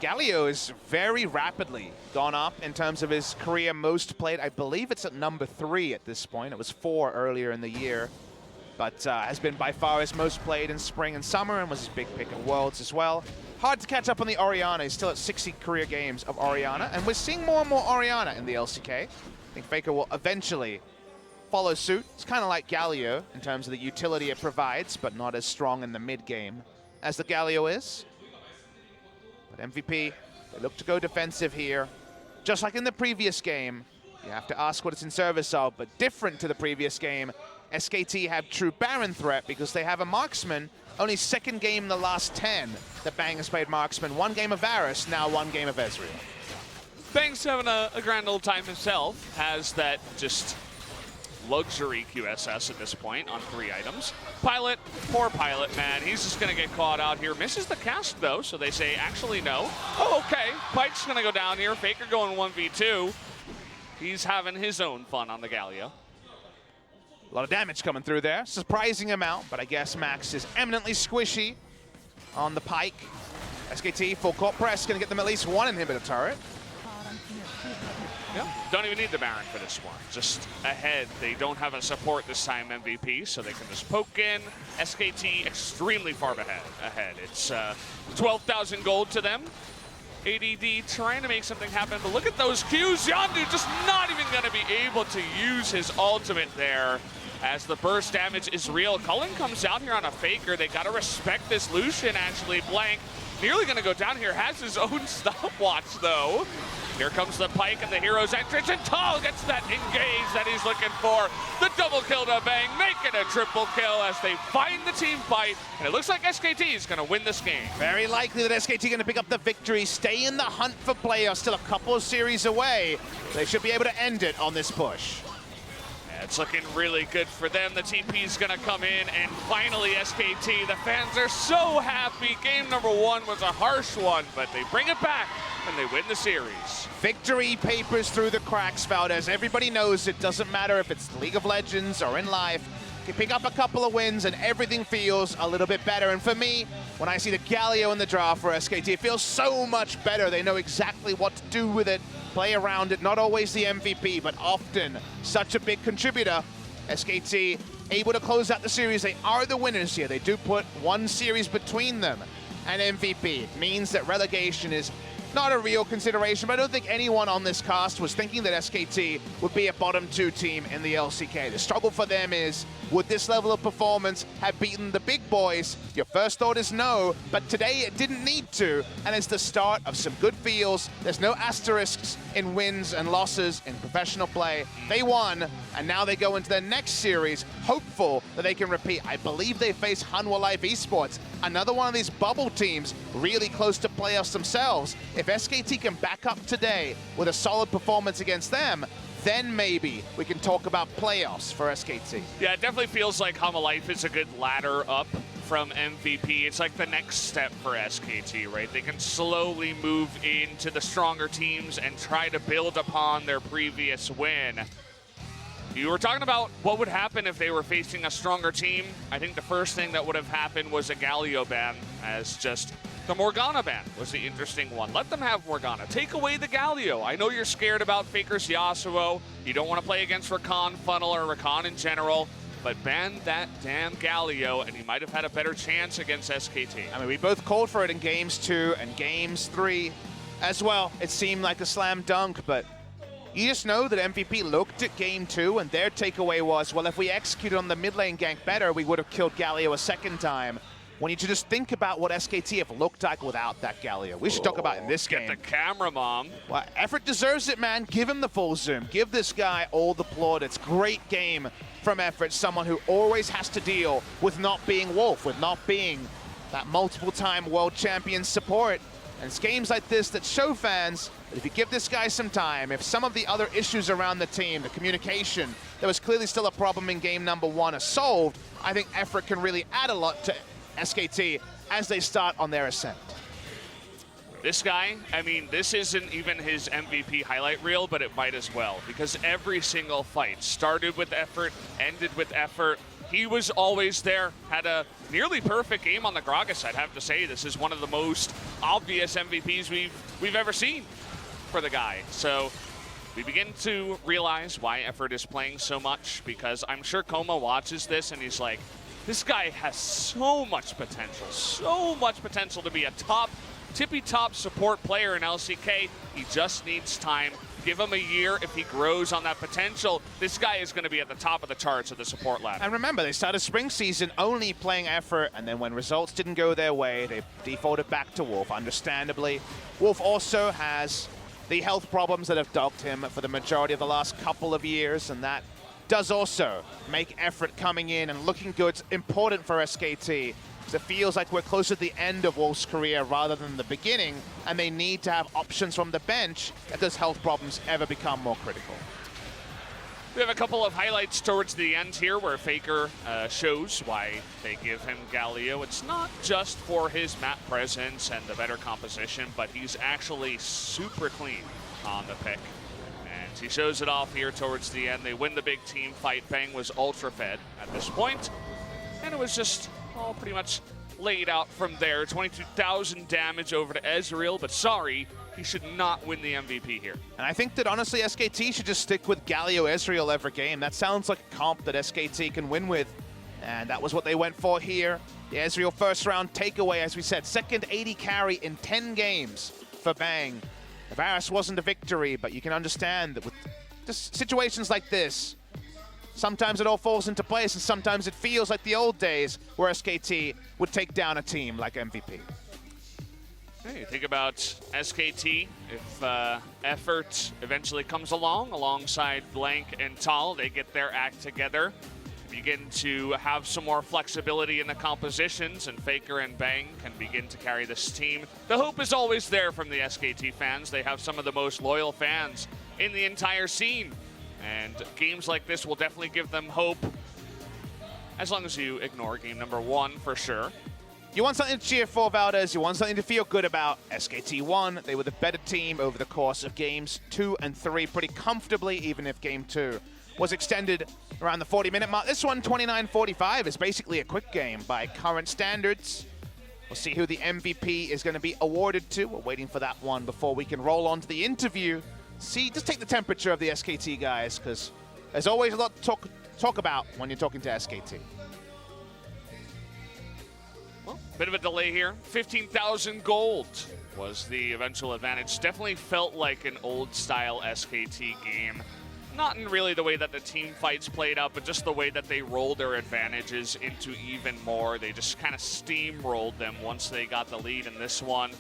Galio is very rapidly gone up in terms of his career most played. I believe it's at number 3 at this point. It was 4 earlier in the year, but has been by far his most played in spring and summer, and was his big pick at Worlds as well. Hard to catch up on the Orianna. He's still at 60 career games of Orianna, and we're seeing more and more Orianna in the LCK. I think FLICKR will eventually follow suit. It's kind of like Galio in terms of the utility it provides, but not as strong in the mid game as the Galio is. But MVP, they look to go defensive here. Just like in the previous game, you have to ask what it's in service of, but different to the previous game, SKT have true Baron threat because they have a marksman. Only 2nd game in the last 10 that Bang has played marksman. 1 game of Varus, now 1 game of Ezreal. Bang's having a grand old time himself. Has that just luxury QSS at this point on 3 items. Pilot, poor Pilot, man. He's just going to get caught out here. Misses the cast, though, so they say, actually, no. Oh, okay. Pike's going to go down here. FLICKR going 1v2. He's having his own fun on the Galio. A lot of damage coming through there. Surprising amount, but I guess Max is eminently squishy on the Pike. SKT, full court press, going to get them at least 1 inhibitor turret. Yeah, don't even need the Baron for this one. Just ahead. They don't have a support this time, MVP, so they can just poke in. SKT extremely far ahead. It's 12,000 gold to them. ADD trying to make something happen, but look at those Qs. Yondu just not even going to be able to use his ultimate there as the burst damage is real. Cullen comes out here on a FLICKR. They got to respect this Lucian, actually. Blank nearly going to go down here. Has his own stopwatch, though. Here comes the Pike and the hero's entrance, and Tall gets that engage that he's looking for. The double kill to Bang, making a triple kill as they find the team fight, and it looks like SKT is going to win this game. Very likely that SKT going to pick up the victory, stay in the hunt for playoffs, still a couple of series away. They should be able to end it on this push. It's looking really good for them. The TP is going to come in, and finally SKT. The fans are so happy. Game number 1 was a harsh one, but they bring it back, and they win the series. Victory papers through the cracks, Valdez. Everybody knows it doesn't matter if it's League of Legends or in life. You pick up a couple of wins, and everything feels a little bit better. And for me, when I see the Galio in the draft for SKT, it feels so much better. They know exactly what to do with it, play around it. Not always the MVP, but often such a big contributor. SKT able to close out the series. They are the winners here. They do put 1 series between them and MVP. It means that relegation is not a real consideration, but I don't think anyone on this cast was thinking that SKT would be a bottom 2 team in the LCK. The struggle for them is, would this level of performance have beaten the big boys? Your first thought is no, but today it didn't need to, and it's the start of some good feels. There's no asterisks in wins and losses in professional play. They won, and now they go into their next series, hopeful that they can repeat. I believe they face Hanwha Life Esports, another one of these bubble teams really close to playoffs themselves. If SKT can back up today with a solid performance against them, then maybe we can talk about playoffs for SKT. Yeah, it definitely feels like Hanwha Life is a good ladder up from MVP. It's like the next step for SKT, right? They can slowly move into the stronger teams and try to build upon their previous win. You were talking about what would happen if they were facing a stronger team. I think the first thing that would have happened was a Galio ban, as just the Morgana ban was the interesting one. Let them have Morgana. Take away the Galio. I know you're scared about Faker's Yasuo. You don't want to play against Rakan Funnel or Rakan in general, but ban that damn Galio, and you might have had a better chance against SKT. I mean, we both called for it in Games 2 and Games 3 as well. It seemed like a slam dunk, but you just know that MVP looked at Game 2 and their takeaway was, well, if we executed on the mid lane gank better, we would have killed Galio a second time. When you just think about what SKT have looked like without that Galio. We should talk about in this game. Get the camera, Mom. Well, Effort deserves it, man. Give him the full zoom. Give this guy all the plaudits. Great game from Effort, someone who always has to deal with not being Wolf, with not being that multiple-time world champion support. And it's games like this that show fans that if you give this guy some time, if some of the other issues around the team, the communication, that was clearly still a problem in game number 1 are solved, I think Effort can really add a lot to SKT as they start on their ascent. This guy, I mean, this isn't even his MVP highlight reel, but it might as well, because every single fight started with Effort, ended with Effort. He was always there, had a nearly perfect game on the Gragas, I'd have to say. This is one of the most obvious MVPs we've ever seen for the guy. So we begin to realize why Effort is playing so much, because I'm sure Koma watches this and he's like, this guy has so much potential to be a tippy-top support player in LCK. He just needs time. Give him a year. If he grows on that potential, this guy is going to be at the top of the charts of the support ladder. And remember, they started spring season only playing Effort, and then when results didn't go their way, they defaulted back to Wolf, understandably. Wolf also has the health problems that have dogged him for the majority of the last couple of years, and that does also make Effort coming in and looking good important for SKT. It feels like we're close to the end of Wolf's career rather than the beginning, and they need to have options from the bench if those health problems ever become more critical. We have a couple of highlights towards the end here where FLICKR shows why they give him Galio. It's not just for his map presence and the better composition, but he's actually super clean on the pick. And he shows it off here towards the end. They win the big team fight. Bang was ultra fed at this point, and it was just all pretty much laid out from there. 22,000 damage over to Ezreal, but sorry, he should not win the MVP here. And I think that honestly SKT should just stick with Galio Ezreal every game. That sounds like a comp that SKT can win with, and that was what they went for here. The Ezreal first round takeaway, as we said, second 80 carry in 10 games for Bang. The Varus wasn't a victory, but you can understand that with just situations like this, sometimes it all falls into place, and sometimes it feels like the old days where SKT would take down a team like MVP. Hey, think about SKT. If Effort eventually comes along, alongside Blank and Tal, they get their act together, begin to have some more flexibility in the compositions, and FLICKR and Bang can begin to carry this team. The hope is always there from the SKT fans. They have some of the most loyal fans in the entire scene. And games like this will definitely give them hope, as long as you ignore game number 1 for sure. You want something to cheer for, Valdez. You want something to feel good about. SKT won. They were the better team over the course of games 2 and 3 pretty comfortably, even if game 2 was extended around the 40-minute mark. This one, 29-45, is basically a quick game by current standards. We'll see who the MVP is going to be awarded to. We're waiting for that one before we can roll on to the interview. See, just take the temperature of the SKT guys, because there's always a lot to talk about when you're talking to SKT. Well, bit of a delay here. 15,000 gold was the eventual advantage. Definitely felt like an old-style SKT game. Not in really the way that the team fights played out, but just the way that they rolled their advantages into even more. They just kind of steamrolled them once they got the lead in this one.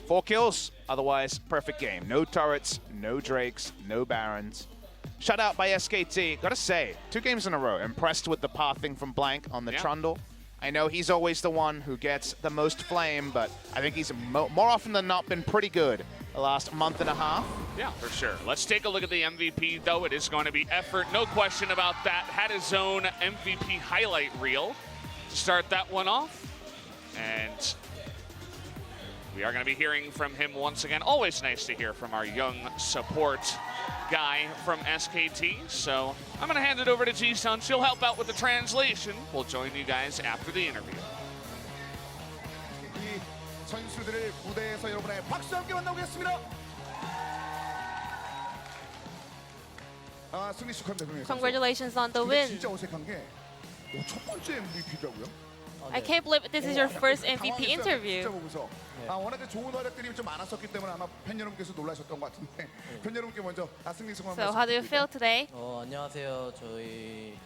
4 kills, otherwise perfect game. No turrets, no Drakes, no Barons. Shut out by SKT. Gotta say, 2 games in a row. Impressed with the pathing from Blank on the Trundle. I know he's always the one who gets the most flame, but I think he's more often than not been pretty good the last month and a half. Yeah, for sure. Let's take a look at the MVP, though. It is going to be effort. No question about that. Had his own MVP highlight reel to start that one off. And we are going to be hearing from him once again. Always nice to hear from our young support guy from SKT. So I'm going to hand it over to Ji-sun. She'll help out with the translation. We'll join you guys after the interview. 선수들을 무대에서 여러분의 박수 함께 만나보겠습니다. 승리 축하드립니다. Congratulations on the win. 진짜 어색한 게 첫 번째 MVP더라고요. I can't believe this is your first MVP interview. 워낙에 좋은 활약들이 좀 많았었기 때문에 아마 팬 여러분께서 놀라셨던 것 같은데 팬 여러분께 먼저 승리 소감 So how do you feel today? 안녕하세요. 저희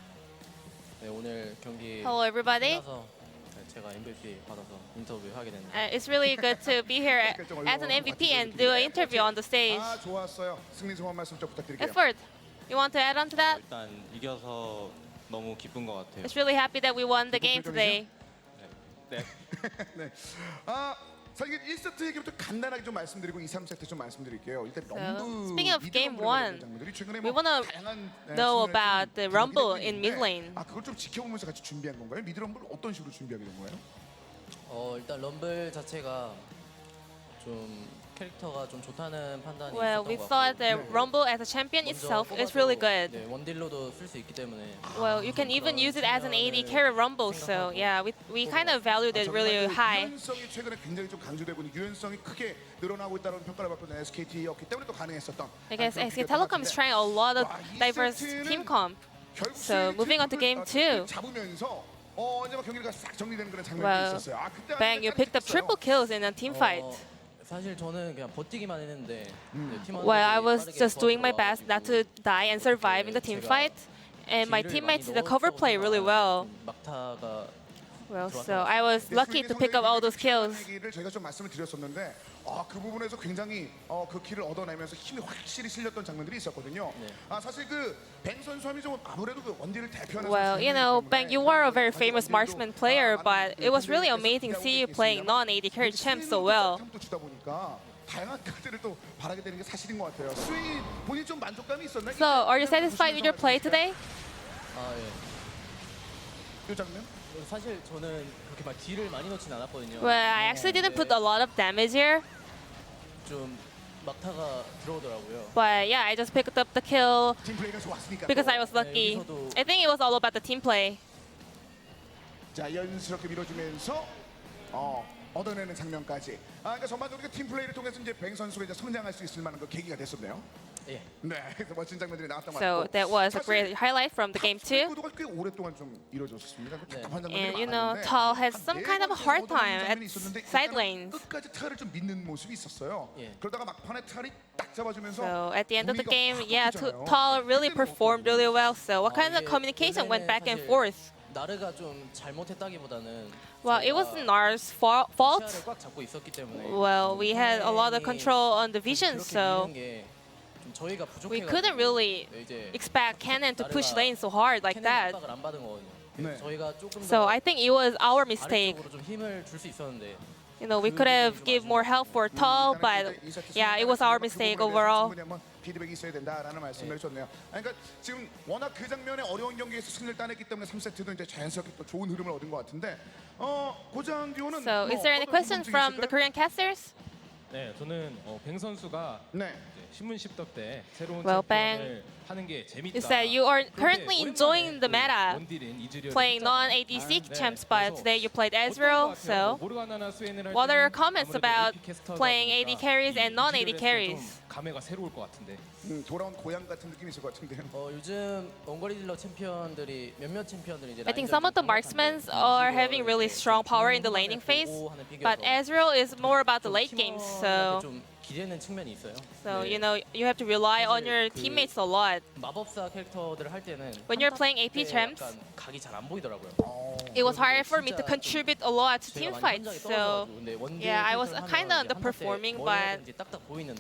오늘 경기 Hello everybody. 끝나서 제가 MVP 받아서 인터뷰하게 됐는데 It's really good to be here as an MVP and do an interview on the stage. 좋았어요. 승리 소감 말씀 좀 부탁드릴게요. Effort. You want to add on to that? 일단 이겨서 너무 기쁜 것 같아요. It's really happy that we won the game today. 네. 네. 사실 1세트 얘기부터 간단하게 좀 말씀드리고 2, 3세트 좀 말씀드릴게요. 일단 럼블 speaking of game one, we want to 다양한 know about the rumble in mid lane. 그걸 좀 지켜보면서 같이 준비한 건가요? 미드 럼블 어떤 식으로 준비하게 된 거예요? 일단 럼블 자체가 좀 캐릭터가 좀 좋다는 판단이 Well, we 있었던 것 thought 같고 that Rumble as a champion itself is really good. 네, 원딜로도 쓸 수 있기 때문에 Well, you can even use it as an AD carry Rumble, so yeah, we kind of valued it really high. 유연성이 최근에 굉장히 좀 강조되고 있는 유연성이 크게 늘어나고 있다는 평가를 받고 있는 SKT였기 때문에 또 가능했었던. I guess SK Telecom is trying a lot of diverse team comp. So moving on to game 2. 잡으면서 이제 막 경기가 싹 정리되는 그런 장면이 Well, 있었어요. 그때 Bang, you picked up triple kills in a team fight. 사실 저는 그냥 버티기만 했는데 Well, I was just doing my best not to die and survive in the team fight, and my teammates did the cover play really well. 막타가 Well, so I was lucky to pick up all those kills. 저희가 좀 말씀을 드렸었는데 그 부분에서 굉장히 그 킬을 얻어내면서 힘이 확실히 실렸던 장면들이 있었거든요. 사실 뱅 선수 하면 좀 아무래도 그 원딜을 대표하는 Well, you know, Bang, you were a very famous marksman player, but it was really amazing to see you playing non-AD carry champ so well. 주다 보니까 다양한 카드를 또 바라게 되는 게 사실인 것 같아요. 스윙 본인 좀 만족감이 있었나요? So, are you satisfied with your play today? 예. 이 장면? 사실 저는 그렇게 막 딜을 많이 넣진 않았거든요. Well, I actually didn't put a lot of damage here, 좀 막타가 들어오더라고요. but yeah, I just picked up the kill 팀 플레이가 좋았으니까. because I was lucky. I think it was all about the team play. 자, 연스럽게 밀어주면서 얻어내는 장면까지. 그러니까 전반적으로 팀 플레이를 통해서 이제 뱅 선수가 이제 성장할 수 있을 만한 그 계기가 됐었네요. 예. 네, 그래서 멋진 장면들이 나왔던 것 So 같고. that was a great highlight from the game 2. 구도가 꽤 오랫동안 좀 이루어졌습니다. 답답한 장면들이 And you know, 많았는데 Tall had some 한 kind of a 네 hard 번째 time at 장면이 있었는데 side 일단은 lanes. 끝까지 타를 좀 믿는 모습이 있었어요. 예. 그러다가 막판에 탈이 딱 잡아주면서 So at the end of the 분위기가 game, 확 yeah, 바뀌잖아요. Tall really 그때 performed really well. So what kind of 이게 communication went back and 원래는 forth? 나르가 좀 잘못했다기보다는 Well, it wasn't our fault. 시야를 꽉 잡고 있었기 때문에 Well, we had a lot of control on the vision, 그렇게 so 미는 게 좀 저희가 we 부족해가지고 couldn't really 이제 expect Cannon to push lane so hard like 캐넨 that. 압박을 안 받은 거거든요. 네. 저희가 조금 So 더 I think it was our mistake. 아래쪽으로 좀 힘을 줄 수 있었는데 You know, we could have give more help for Tall, but yeah, it was our mistake overall. 피드백이 있어야 된다라는 말씀을 해줬네요. 그러니까 지금 워낙 그 장면에 어려운 경기에서 승리를 따냈기 때문에 3세트도 이제 자연스럽게 또 좋은 흐름을 얻은 것 같은데 고장디오는 So is there any question from the Korean casters? 네, 저는 뱅 선수가 네. 이제 신문 10덕 때 새로운 Well, 챔피언을 하는 게 재밌다. Is that you are currently 그런데 enjoying the meta, 원딜인 이즈리얼을 playing 했잖아요. non-ADC 네, champs, but 그래서 today you played 어떤 것 Ezreal, 같아요? so 모르가나나 스웨인을 할 what are your 때는 comments 아무래도 about AP 캐스터다 playing AD 보니까 carries 이 and non-AD 이즈리얼에서 carries? 좀 감회가 새로울 것 같은데. 돌아온 고향 같은 느낌이 있을 것 같은데요. 요즘 원거리 딜러 챔피언들이 몇몇 챔피언들이 이제 I think some of the marksmen are having really strong power in the laning phase, but Ezreal is more about the late games, so 좀 기대는 측면이 있어요. you know you have to rely on your teammates a lot. 마법사 캐릭터들을 할 때는 When you're playing AP 때 champs, 약간 각이 잘 안 보이더라고요. it was hard for me to contribute a lot to team fights. So yeah, I was kind of underperforming, but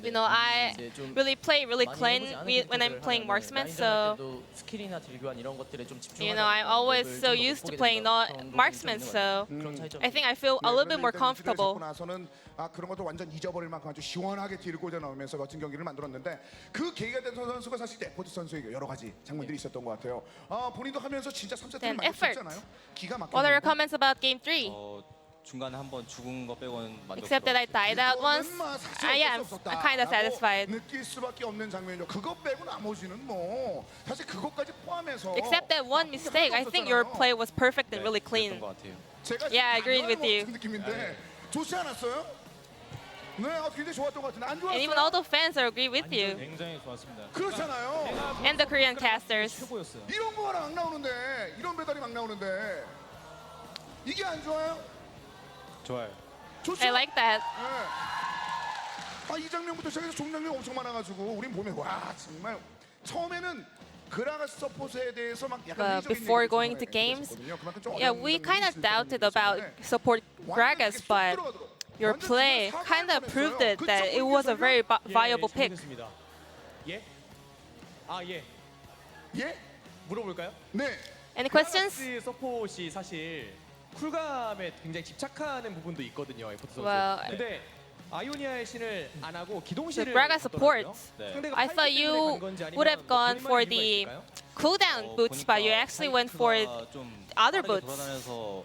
you know I really play really clean when I'm playing marksman. So 스킬이나 딜 교환 이런 것들에 좀 집중하다 you know I'm always so used to playing not marksman. So I think I feel a little bit more comfortable. 나서는 그런 것도 완전 잊어버릴 만큼 아주 시원하게 뒤를 꽂아 넣으면서 멋진 경기를 만들었는데 그 계기가 된 선수가 사실 에포트 선수에게 여러 가지 장면들이 있었던 것 같아요. 본인도 하면서 진짜 3세트를 Then 많이 effort. 했잖아요. 기가 막혔는데. What are your comments about game 3? 중간에 한번 죽은 거 빼고는 Except that I died out once. Yeah, I'm kind of satisfied. 느낄 수밖에 없는 장면이죠. 그것 빼고 나머지는 뭐 사실 그것까지 포함해서 Except that one mistake, I think your play was perfect and really clean. 것 같아요. 제가 Yeah, I agreed with you. 느낌인데 좋지 않았어요? 네, 굉장히 좋았던 것 같은데 안 And even 좋았어요? all the fans are agree with you. 굉장히 좋았습니다. 그렇잖아요. And the Korean casters. 최고였어요. 이런 거가 막 나오는데 이런 배달이 막 나오는데 이게 안 좋아요? 좋아요. 좋죠? I like that. 이 장면부터 시작해서 좋은 장면 엄청 많아가지고 우린 보면 와 정말 처음에는 그라가스 서폿에 대해서 막 약간 But before going to games, yeah, we kind of doubted about support Gragas, but your play kind of proved it that it was a very viable pick. 준비됐습니다. 예? 예. 예? 물어볼까요? 네. Any questions? 그라가스 서폿이 사실 쿨감에 굉장히 집착하는 부분도 있거든요, 에포트 선수. Well, 근데 아이오니아의 신을 안 하고 기동신을 The Gragas 갔더라고요. supports. 상대가 I thought 파이팅 때문에 you 간 건지 아니면 would have gone 본인만의 for 이유가 the 있을까요? cooldown boots, but you actually went for other boots. 돌아다녀서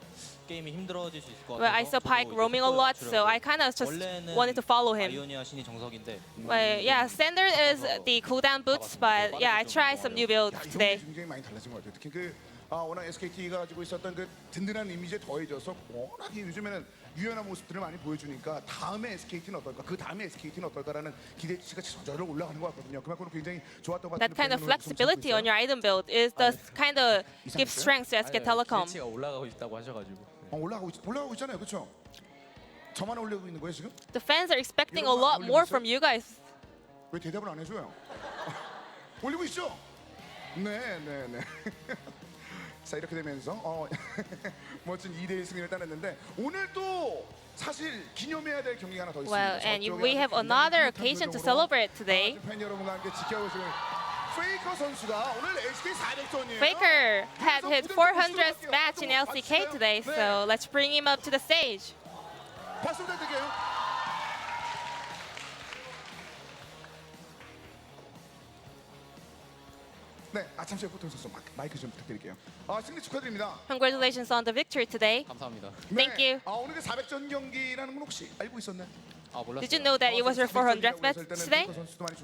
게임이 힘들어질 수 있을 것 같아서 Well, I saw Pike roaming a lot, so I kind of just wanted to follow him. 아이오니아 신이 정석인데 Well, yeah, standard is the cooldown boots, but yeah, I tried some new builds today. 굉장히 많이 달라진 것 같아요. 특히 워낙 SKT가 가지고 있었던 그 든든한 이미지에 더해져서 워낙에 요즘에는 유연한 모습들을 많이 보여주니까 다음에 SKT는 어떨까, 그 다음에 SKT는 어떨까라는 기대치가 저절로 올라가는 것 같거든요. 그만큼 굉장히 좋았던 것 같아요. That kind of flexibility on your item build is the kind of gives strength to SK Telecom. 기대치가 올라가고 있다고 하셔가지고. 올라가고 있잖아요, 그렇죠? 저만 올리고 있는 거예요 지금? The fans are expecting a lot more from you guys. 왜 대답을 안 해줘요? 올리고 있죠? 네. 자 이렇게 되면서 멋진 2대1 승리를 따냈는데 오늘 또 사실 기념해야 될 경기가 하나 더 있습니다. Well, and we have another occasion to celebrate today. 팬 여러분과 함께 지켜보시는 FLICKR 선수가 오늘 LCK 400전이에요. FLICKR had his 400th match in LCK today, so let's bring him up to the stage. 박수 부탁드릴게요. 네, 잠시만요, 포토 선수 마이크 좀 부탁드릴게요. 승리 축하드립니다. Congratulations on the victory today. 감사합니다. Thank you. 오늘 그 400전 경기라는 건 혹시 알고 있었나요? 몰랐어요. Did you know that it was your 400th match today?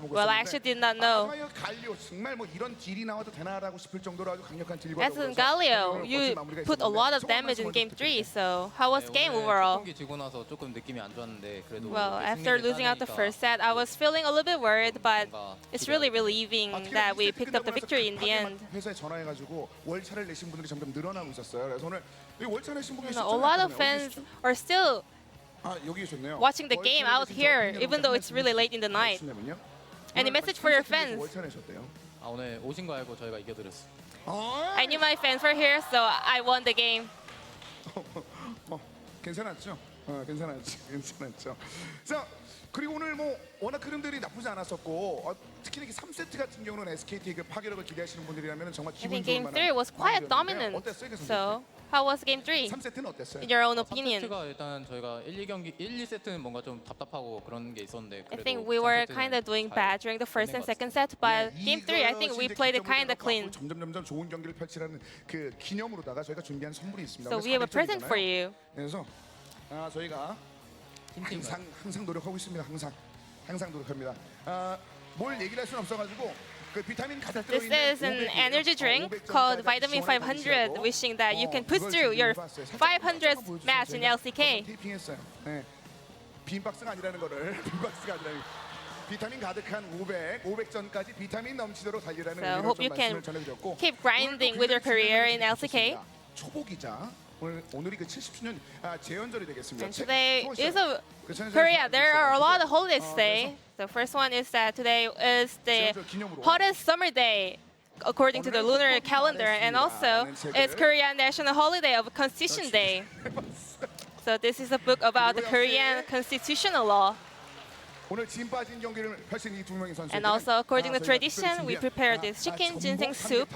Well, I actually did not know. 갈리오 정말 뭐 이런 딜이 나와도 되나라고 싶을 정도로 아주 강력한 딜과 As in Galio, you put a lot of damage in game 3, so how was the game overall? 경기 지고 나서 조금 느낌이 안 좋았는데 그래도 Well, after losing out the first set, I was feeling a little bit worried, but it's really relieving that we picked up the victory in the end. 회사에 전화해가지고 월차를 내신 분들이 점점 늘어나고 있었어요. 그래서 오늘 이 월차 내신 분이 A lot of fans are still 여기 계셨네요. watching the game out here, even though it's really late in the night. Any message for your fans? 월차 내셨대요. 오늘 오신 거 알고 저희가 이겨드렸어요. I knew my fans were here, so I won the game. 괜찮았죠? 괜찮았죠. 자, 그리고 오늘 뭐 워낙 흐름들이 나쁘지 않았었고 특히 3세트 같은 경우는 SKT 그 파괴력을 기대하시는 분들이라면 정말 I 기분 think 좋을 game 만한 3 was quite dominant. 어땠어요? 그 So, how was game 3? 3세트는 어땠어요? In your own opinion? 3세트가 일단 저희가 1, 2세트는 뭔가 좀 답답하고 그런 게 있었는데 I 그래도 think we were 3세트는 kind of doing 잘 bad during the first and second set, but game 3, I think we played it kind of clean. 점점 좋은 경기를 펼치라는 그 기념으로다가 저희가 준비한 선물이 있습니다. So we have a present for you. 그래서 저희가 항상 노력하고 있습니다. 항상 노력합니다. 뭘 얘기를 할 수는 없어가지고 그 비타민 가득 This 들어있는 is an 500 energy drink called Vitamin 500, wishing that you can push through your 500th match in LCK. 테이핑했어요. 네. 빈 박스가 아니라는 거를 빈 박스가 아니라 비타민 가득한 500전까지 비타민 넘치도록 달리라는 So 의미로 hope 좀 you can 말씀을 전해드렸고 keep grinding with your career in LCK. 초보기자 오늘이 그 70주년 재연절이 되겠습니다. And today is a 그 천연절 Korea. There are a lot of 있어가지고, holidays today. The first one is that today is the 재연절 기념으로 hottest summer day according to the lunar calendar, and also it's Korean national holiday of Constitution Day. So this is a book about the Korean constitutional law. 오늘 진 빠진 경기를 펼친 이 두 명의 선수들. And also according to tradition, we prepare this chicken ginseng soup.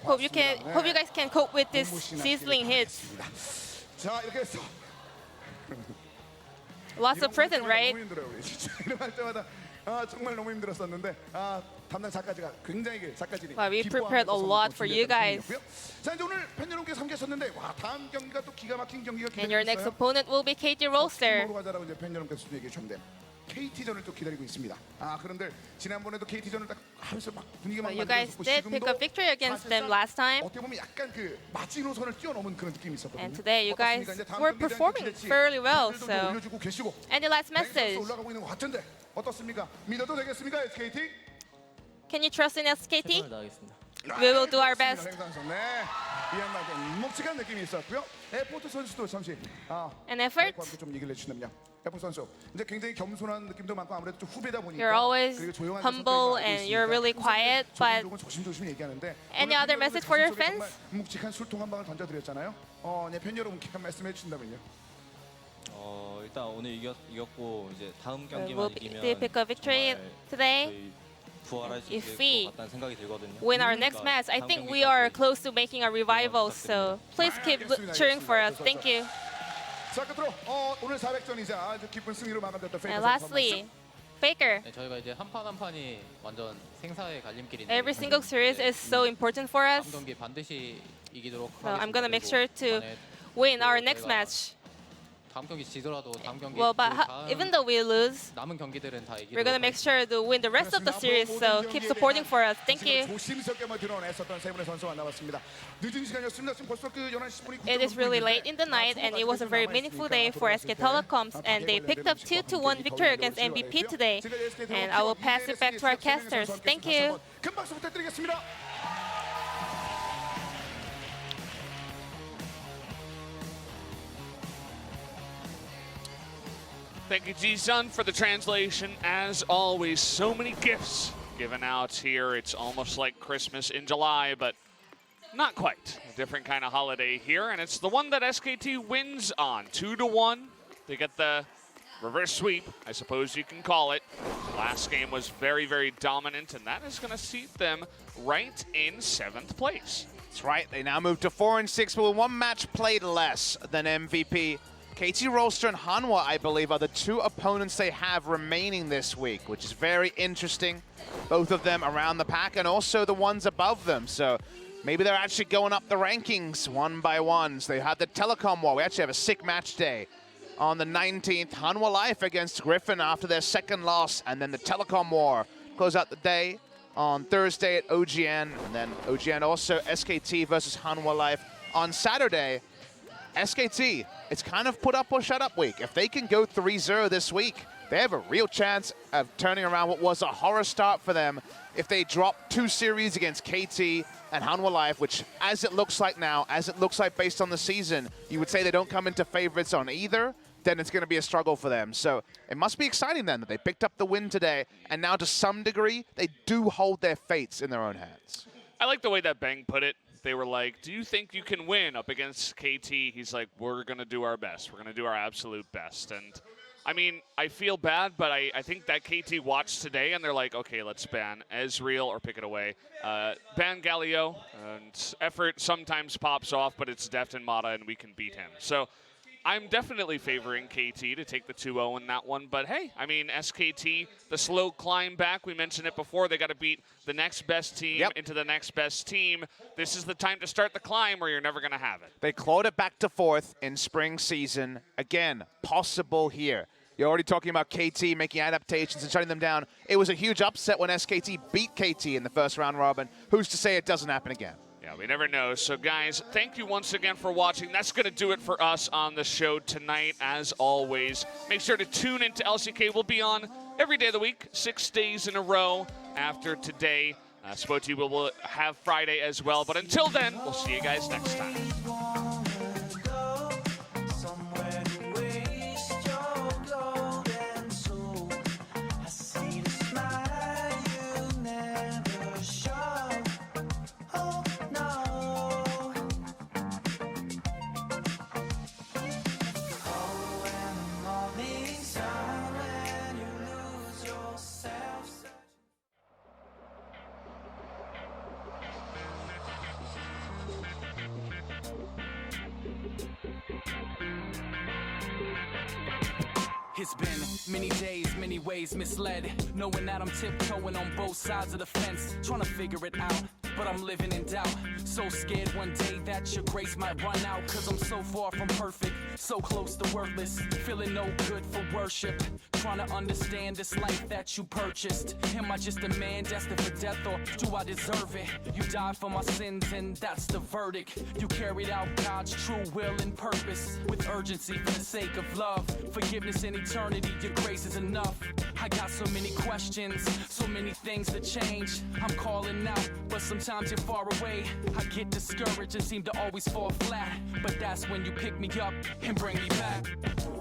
Hope you guys can cope with this sizzling hits. 자 이렇게 해서 Lots of present, right? 너무 힘들어요 우리 진짜 이름할 때마다 정말 너무 힘들었었는데 담당 작가가 굉장히 작가진이 Wow, we prepared a lot for you guys. 자 이제 오늘 팬 여러분께서 함께하셨는데 와 다음 경기가 또 기가 막힌 경기가 And your next 기다리고 있어요. opponent will be KT Roaster. 팀으로 가자라고 이제 팬 여러분께서 얘기해 주셨는데 KT전을 또 기다리고 있습니다. 그런데 지난번에도 KT전을 딱 하면서 막 분위기가 막 You guys 만들어졌고 did pick a victory against them last time. 어떻게 보면 약간 그 마지노선을 뛰어넘은 그런 느낌이 있었거든요. And today you guys 어떻습니까? 이제 다음 were 경기에 대한 performing 기대치 fairly well. 팬들도 So 올려주고 계시고 any last 랭킹 message? 올라가고 있는 것 같은데 어떻습니까? 믿어도 되겠습니까, SKT? Can you trust in SKT? 최선을 다하겠습니다. We will do our best. 네, 이 한마디 묵직한 느낌이 있었고요. 에포트 선수도 잠시 An effort? 함께 좀 얘기를 해주신다면요. 에포트 선수 이제 굉장히 겸손한 느낌도 많고 아무래도 좀 후배다 보니까 You're always 그리고 조용한 humble 성격인 거 알고 and you're really 있으니까 quiet, but 조금 조심조심 얘기하는데 any 오늘 other 팬 message for your 여러분들 fans? 정말 묵직한 술통 한 방을 던져드렸잖아요. 네, 팬 여러분께 한 말씀해 주신다면요. 일단 오늘 이겼고 이제 다음 We'll 경기만 이기면 pick a victory 정말 today. 저희 부활할 수 If 있을 we 것 같다는 생각이 들거든요. Win our next match. I think we are close to making a revival. So please keep cheering for us. Thank you. 자, 끝으로 오늘 400전이자 아주 기쁜 승리로 마감됐던 And 페이커 lastly, FLICKR. 네, 저희가 이제 한 판 한 판이 완전 생사의 갈림길인데 Every single series is so important for us. 다음 경기 반드시 이기도록 So I'm 하겠습니다. gonna make 그리고 sure to 이번에 win our 또 next 저희가 match. 다음 경기 지더라도 다음 경기 Well, but 그 다음 even though we lose, 남은 경기들은 다 이기도록 we're gonna make sure to win the rest of the series. So keep supporting for us. Thank you. 조심스럽게만 드러냈었던 세 분의 선수가 남았습니다. 늦은 시간이었습니다. 지금 벌써 그 11시 10분이 It is really late in the night, and it was a very meaningful day for SK Telecoms, and they picked up 2-1 victory against MVP today. And I will pass it back to our casters. Thank you. 큰 박수 부탁드리겠습니다. Thank you, Ji-sun, for the translation. As always, so many gifts given out here. It's almost like Christmas in July, but not quite. A different kind of holiday here, and it's the one that SKT wins on. 2-1. They get the reverse sweep, I suppose you can call it. Last game was very, very dominant, and that is going to seat them right in 7th place. That's right. They now move to 4-6, but with one match played less than MVP. KT Roaster and Hanwha, I believe, are the two opponents they have remaining this week, which is very interesting. Both of them around the pack and also the ones above them. So maybe they're actually going up the rankings one by one. So they had the telecom war. We actually have a sick match day on the 19th. Hanwha Life against Griffin after their second loss. And then the telecom war close out the day on Thursday at OGN. And then OGN also SKT versus Hanwha Life on Saturday. SKT, it's kind of put up or shut up week. If they can go 3-0 this week, they have a real chance of turning around what was a horror start for them if they drop 2 series against KT and Hanwha Life, which as it looks like now, as it looks like based on the season, you would say they don't come into favorites on either, then it's going to be a struggle for them. So it must be exciting then that they picked up the win today, and now to some degree, they do hold their fates in their own hands. I like the way that Bang put it. They were like, do you think you can win up against KT? He's like, we're going to do our best. We're going to do our absolute best. And, I mean, I feel bad, but I think that KT watched today, and they're like, okay, let's ban Ezreal or pick it away. Ban Galio, and effort sometimes pops off, but it's Deft and Mata, and we can beat him. So I'm definitely favoring KT to take the 2-0 in that one. But, hey, I mean, SKT, the slow climb back, we mentioned it before. They got to beat the next best team into the next best team. This is the time to start the climb where you're never going to have it. They clawed it back to 4th in spring season. Again, possible here. You're already talking about KT making adaptations and shutting them down. It was a huge upset when SKT beat KT in the first round robin. Who's to say it doesn't happen again? Yeah, we never know. So, guys, thank you once again for watching. That's going to do it for us on the show tonight, as always. Make sure to tune into LCK. We'll be on every day of the week, 6 days in a row. After today, SKT will have Friday as well. But until then, we'll see you guys next time. It's been many days, many ways misled, knowing that I'm tiptoeing on both sides of the fence, trying to figure it out, but I'm living in doubt. So scared one day that your grace might run out, cause I'm so far from perfect, so close to worthless, feeling no good for worship, trying to understand this life that you purchased. Am I just a man destined for death, or do I deserve it? You died for my sins and that's the verdict. You carried out God's true will and purpose with urgency for the sake of love, forgiveness and eternity. Your grace is enough. I got so many questions, so many things to change. I'm calling out, but sometimes you're far away. I get discouraged and seem to always fall flat, but that's when you pick me up and bring me back.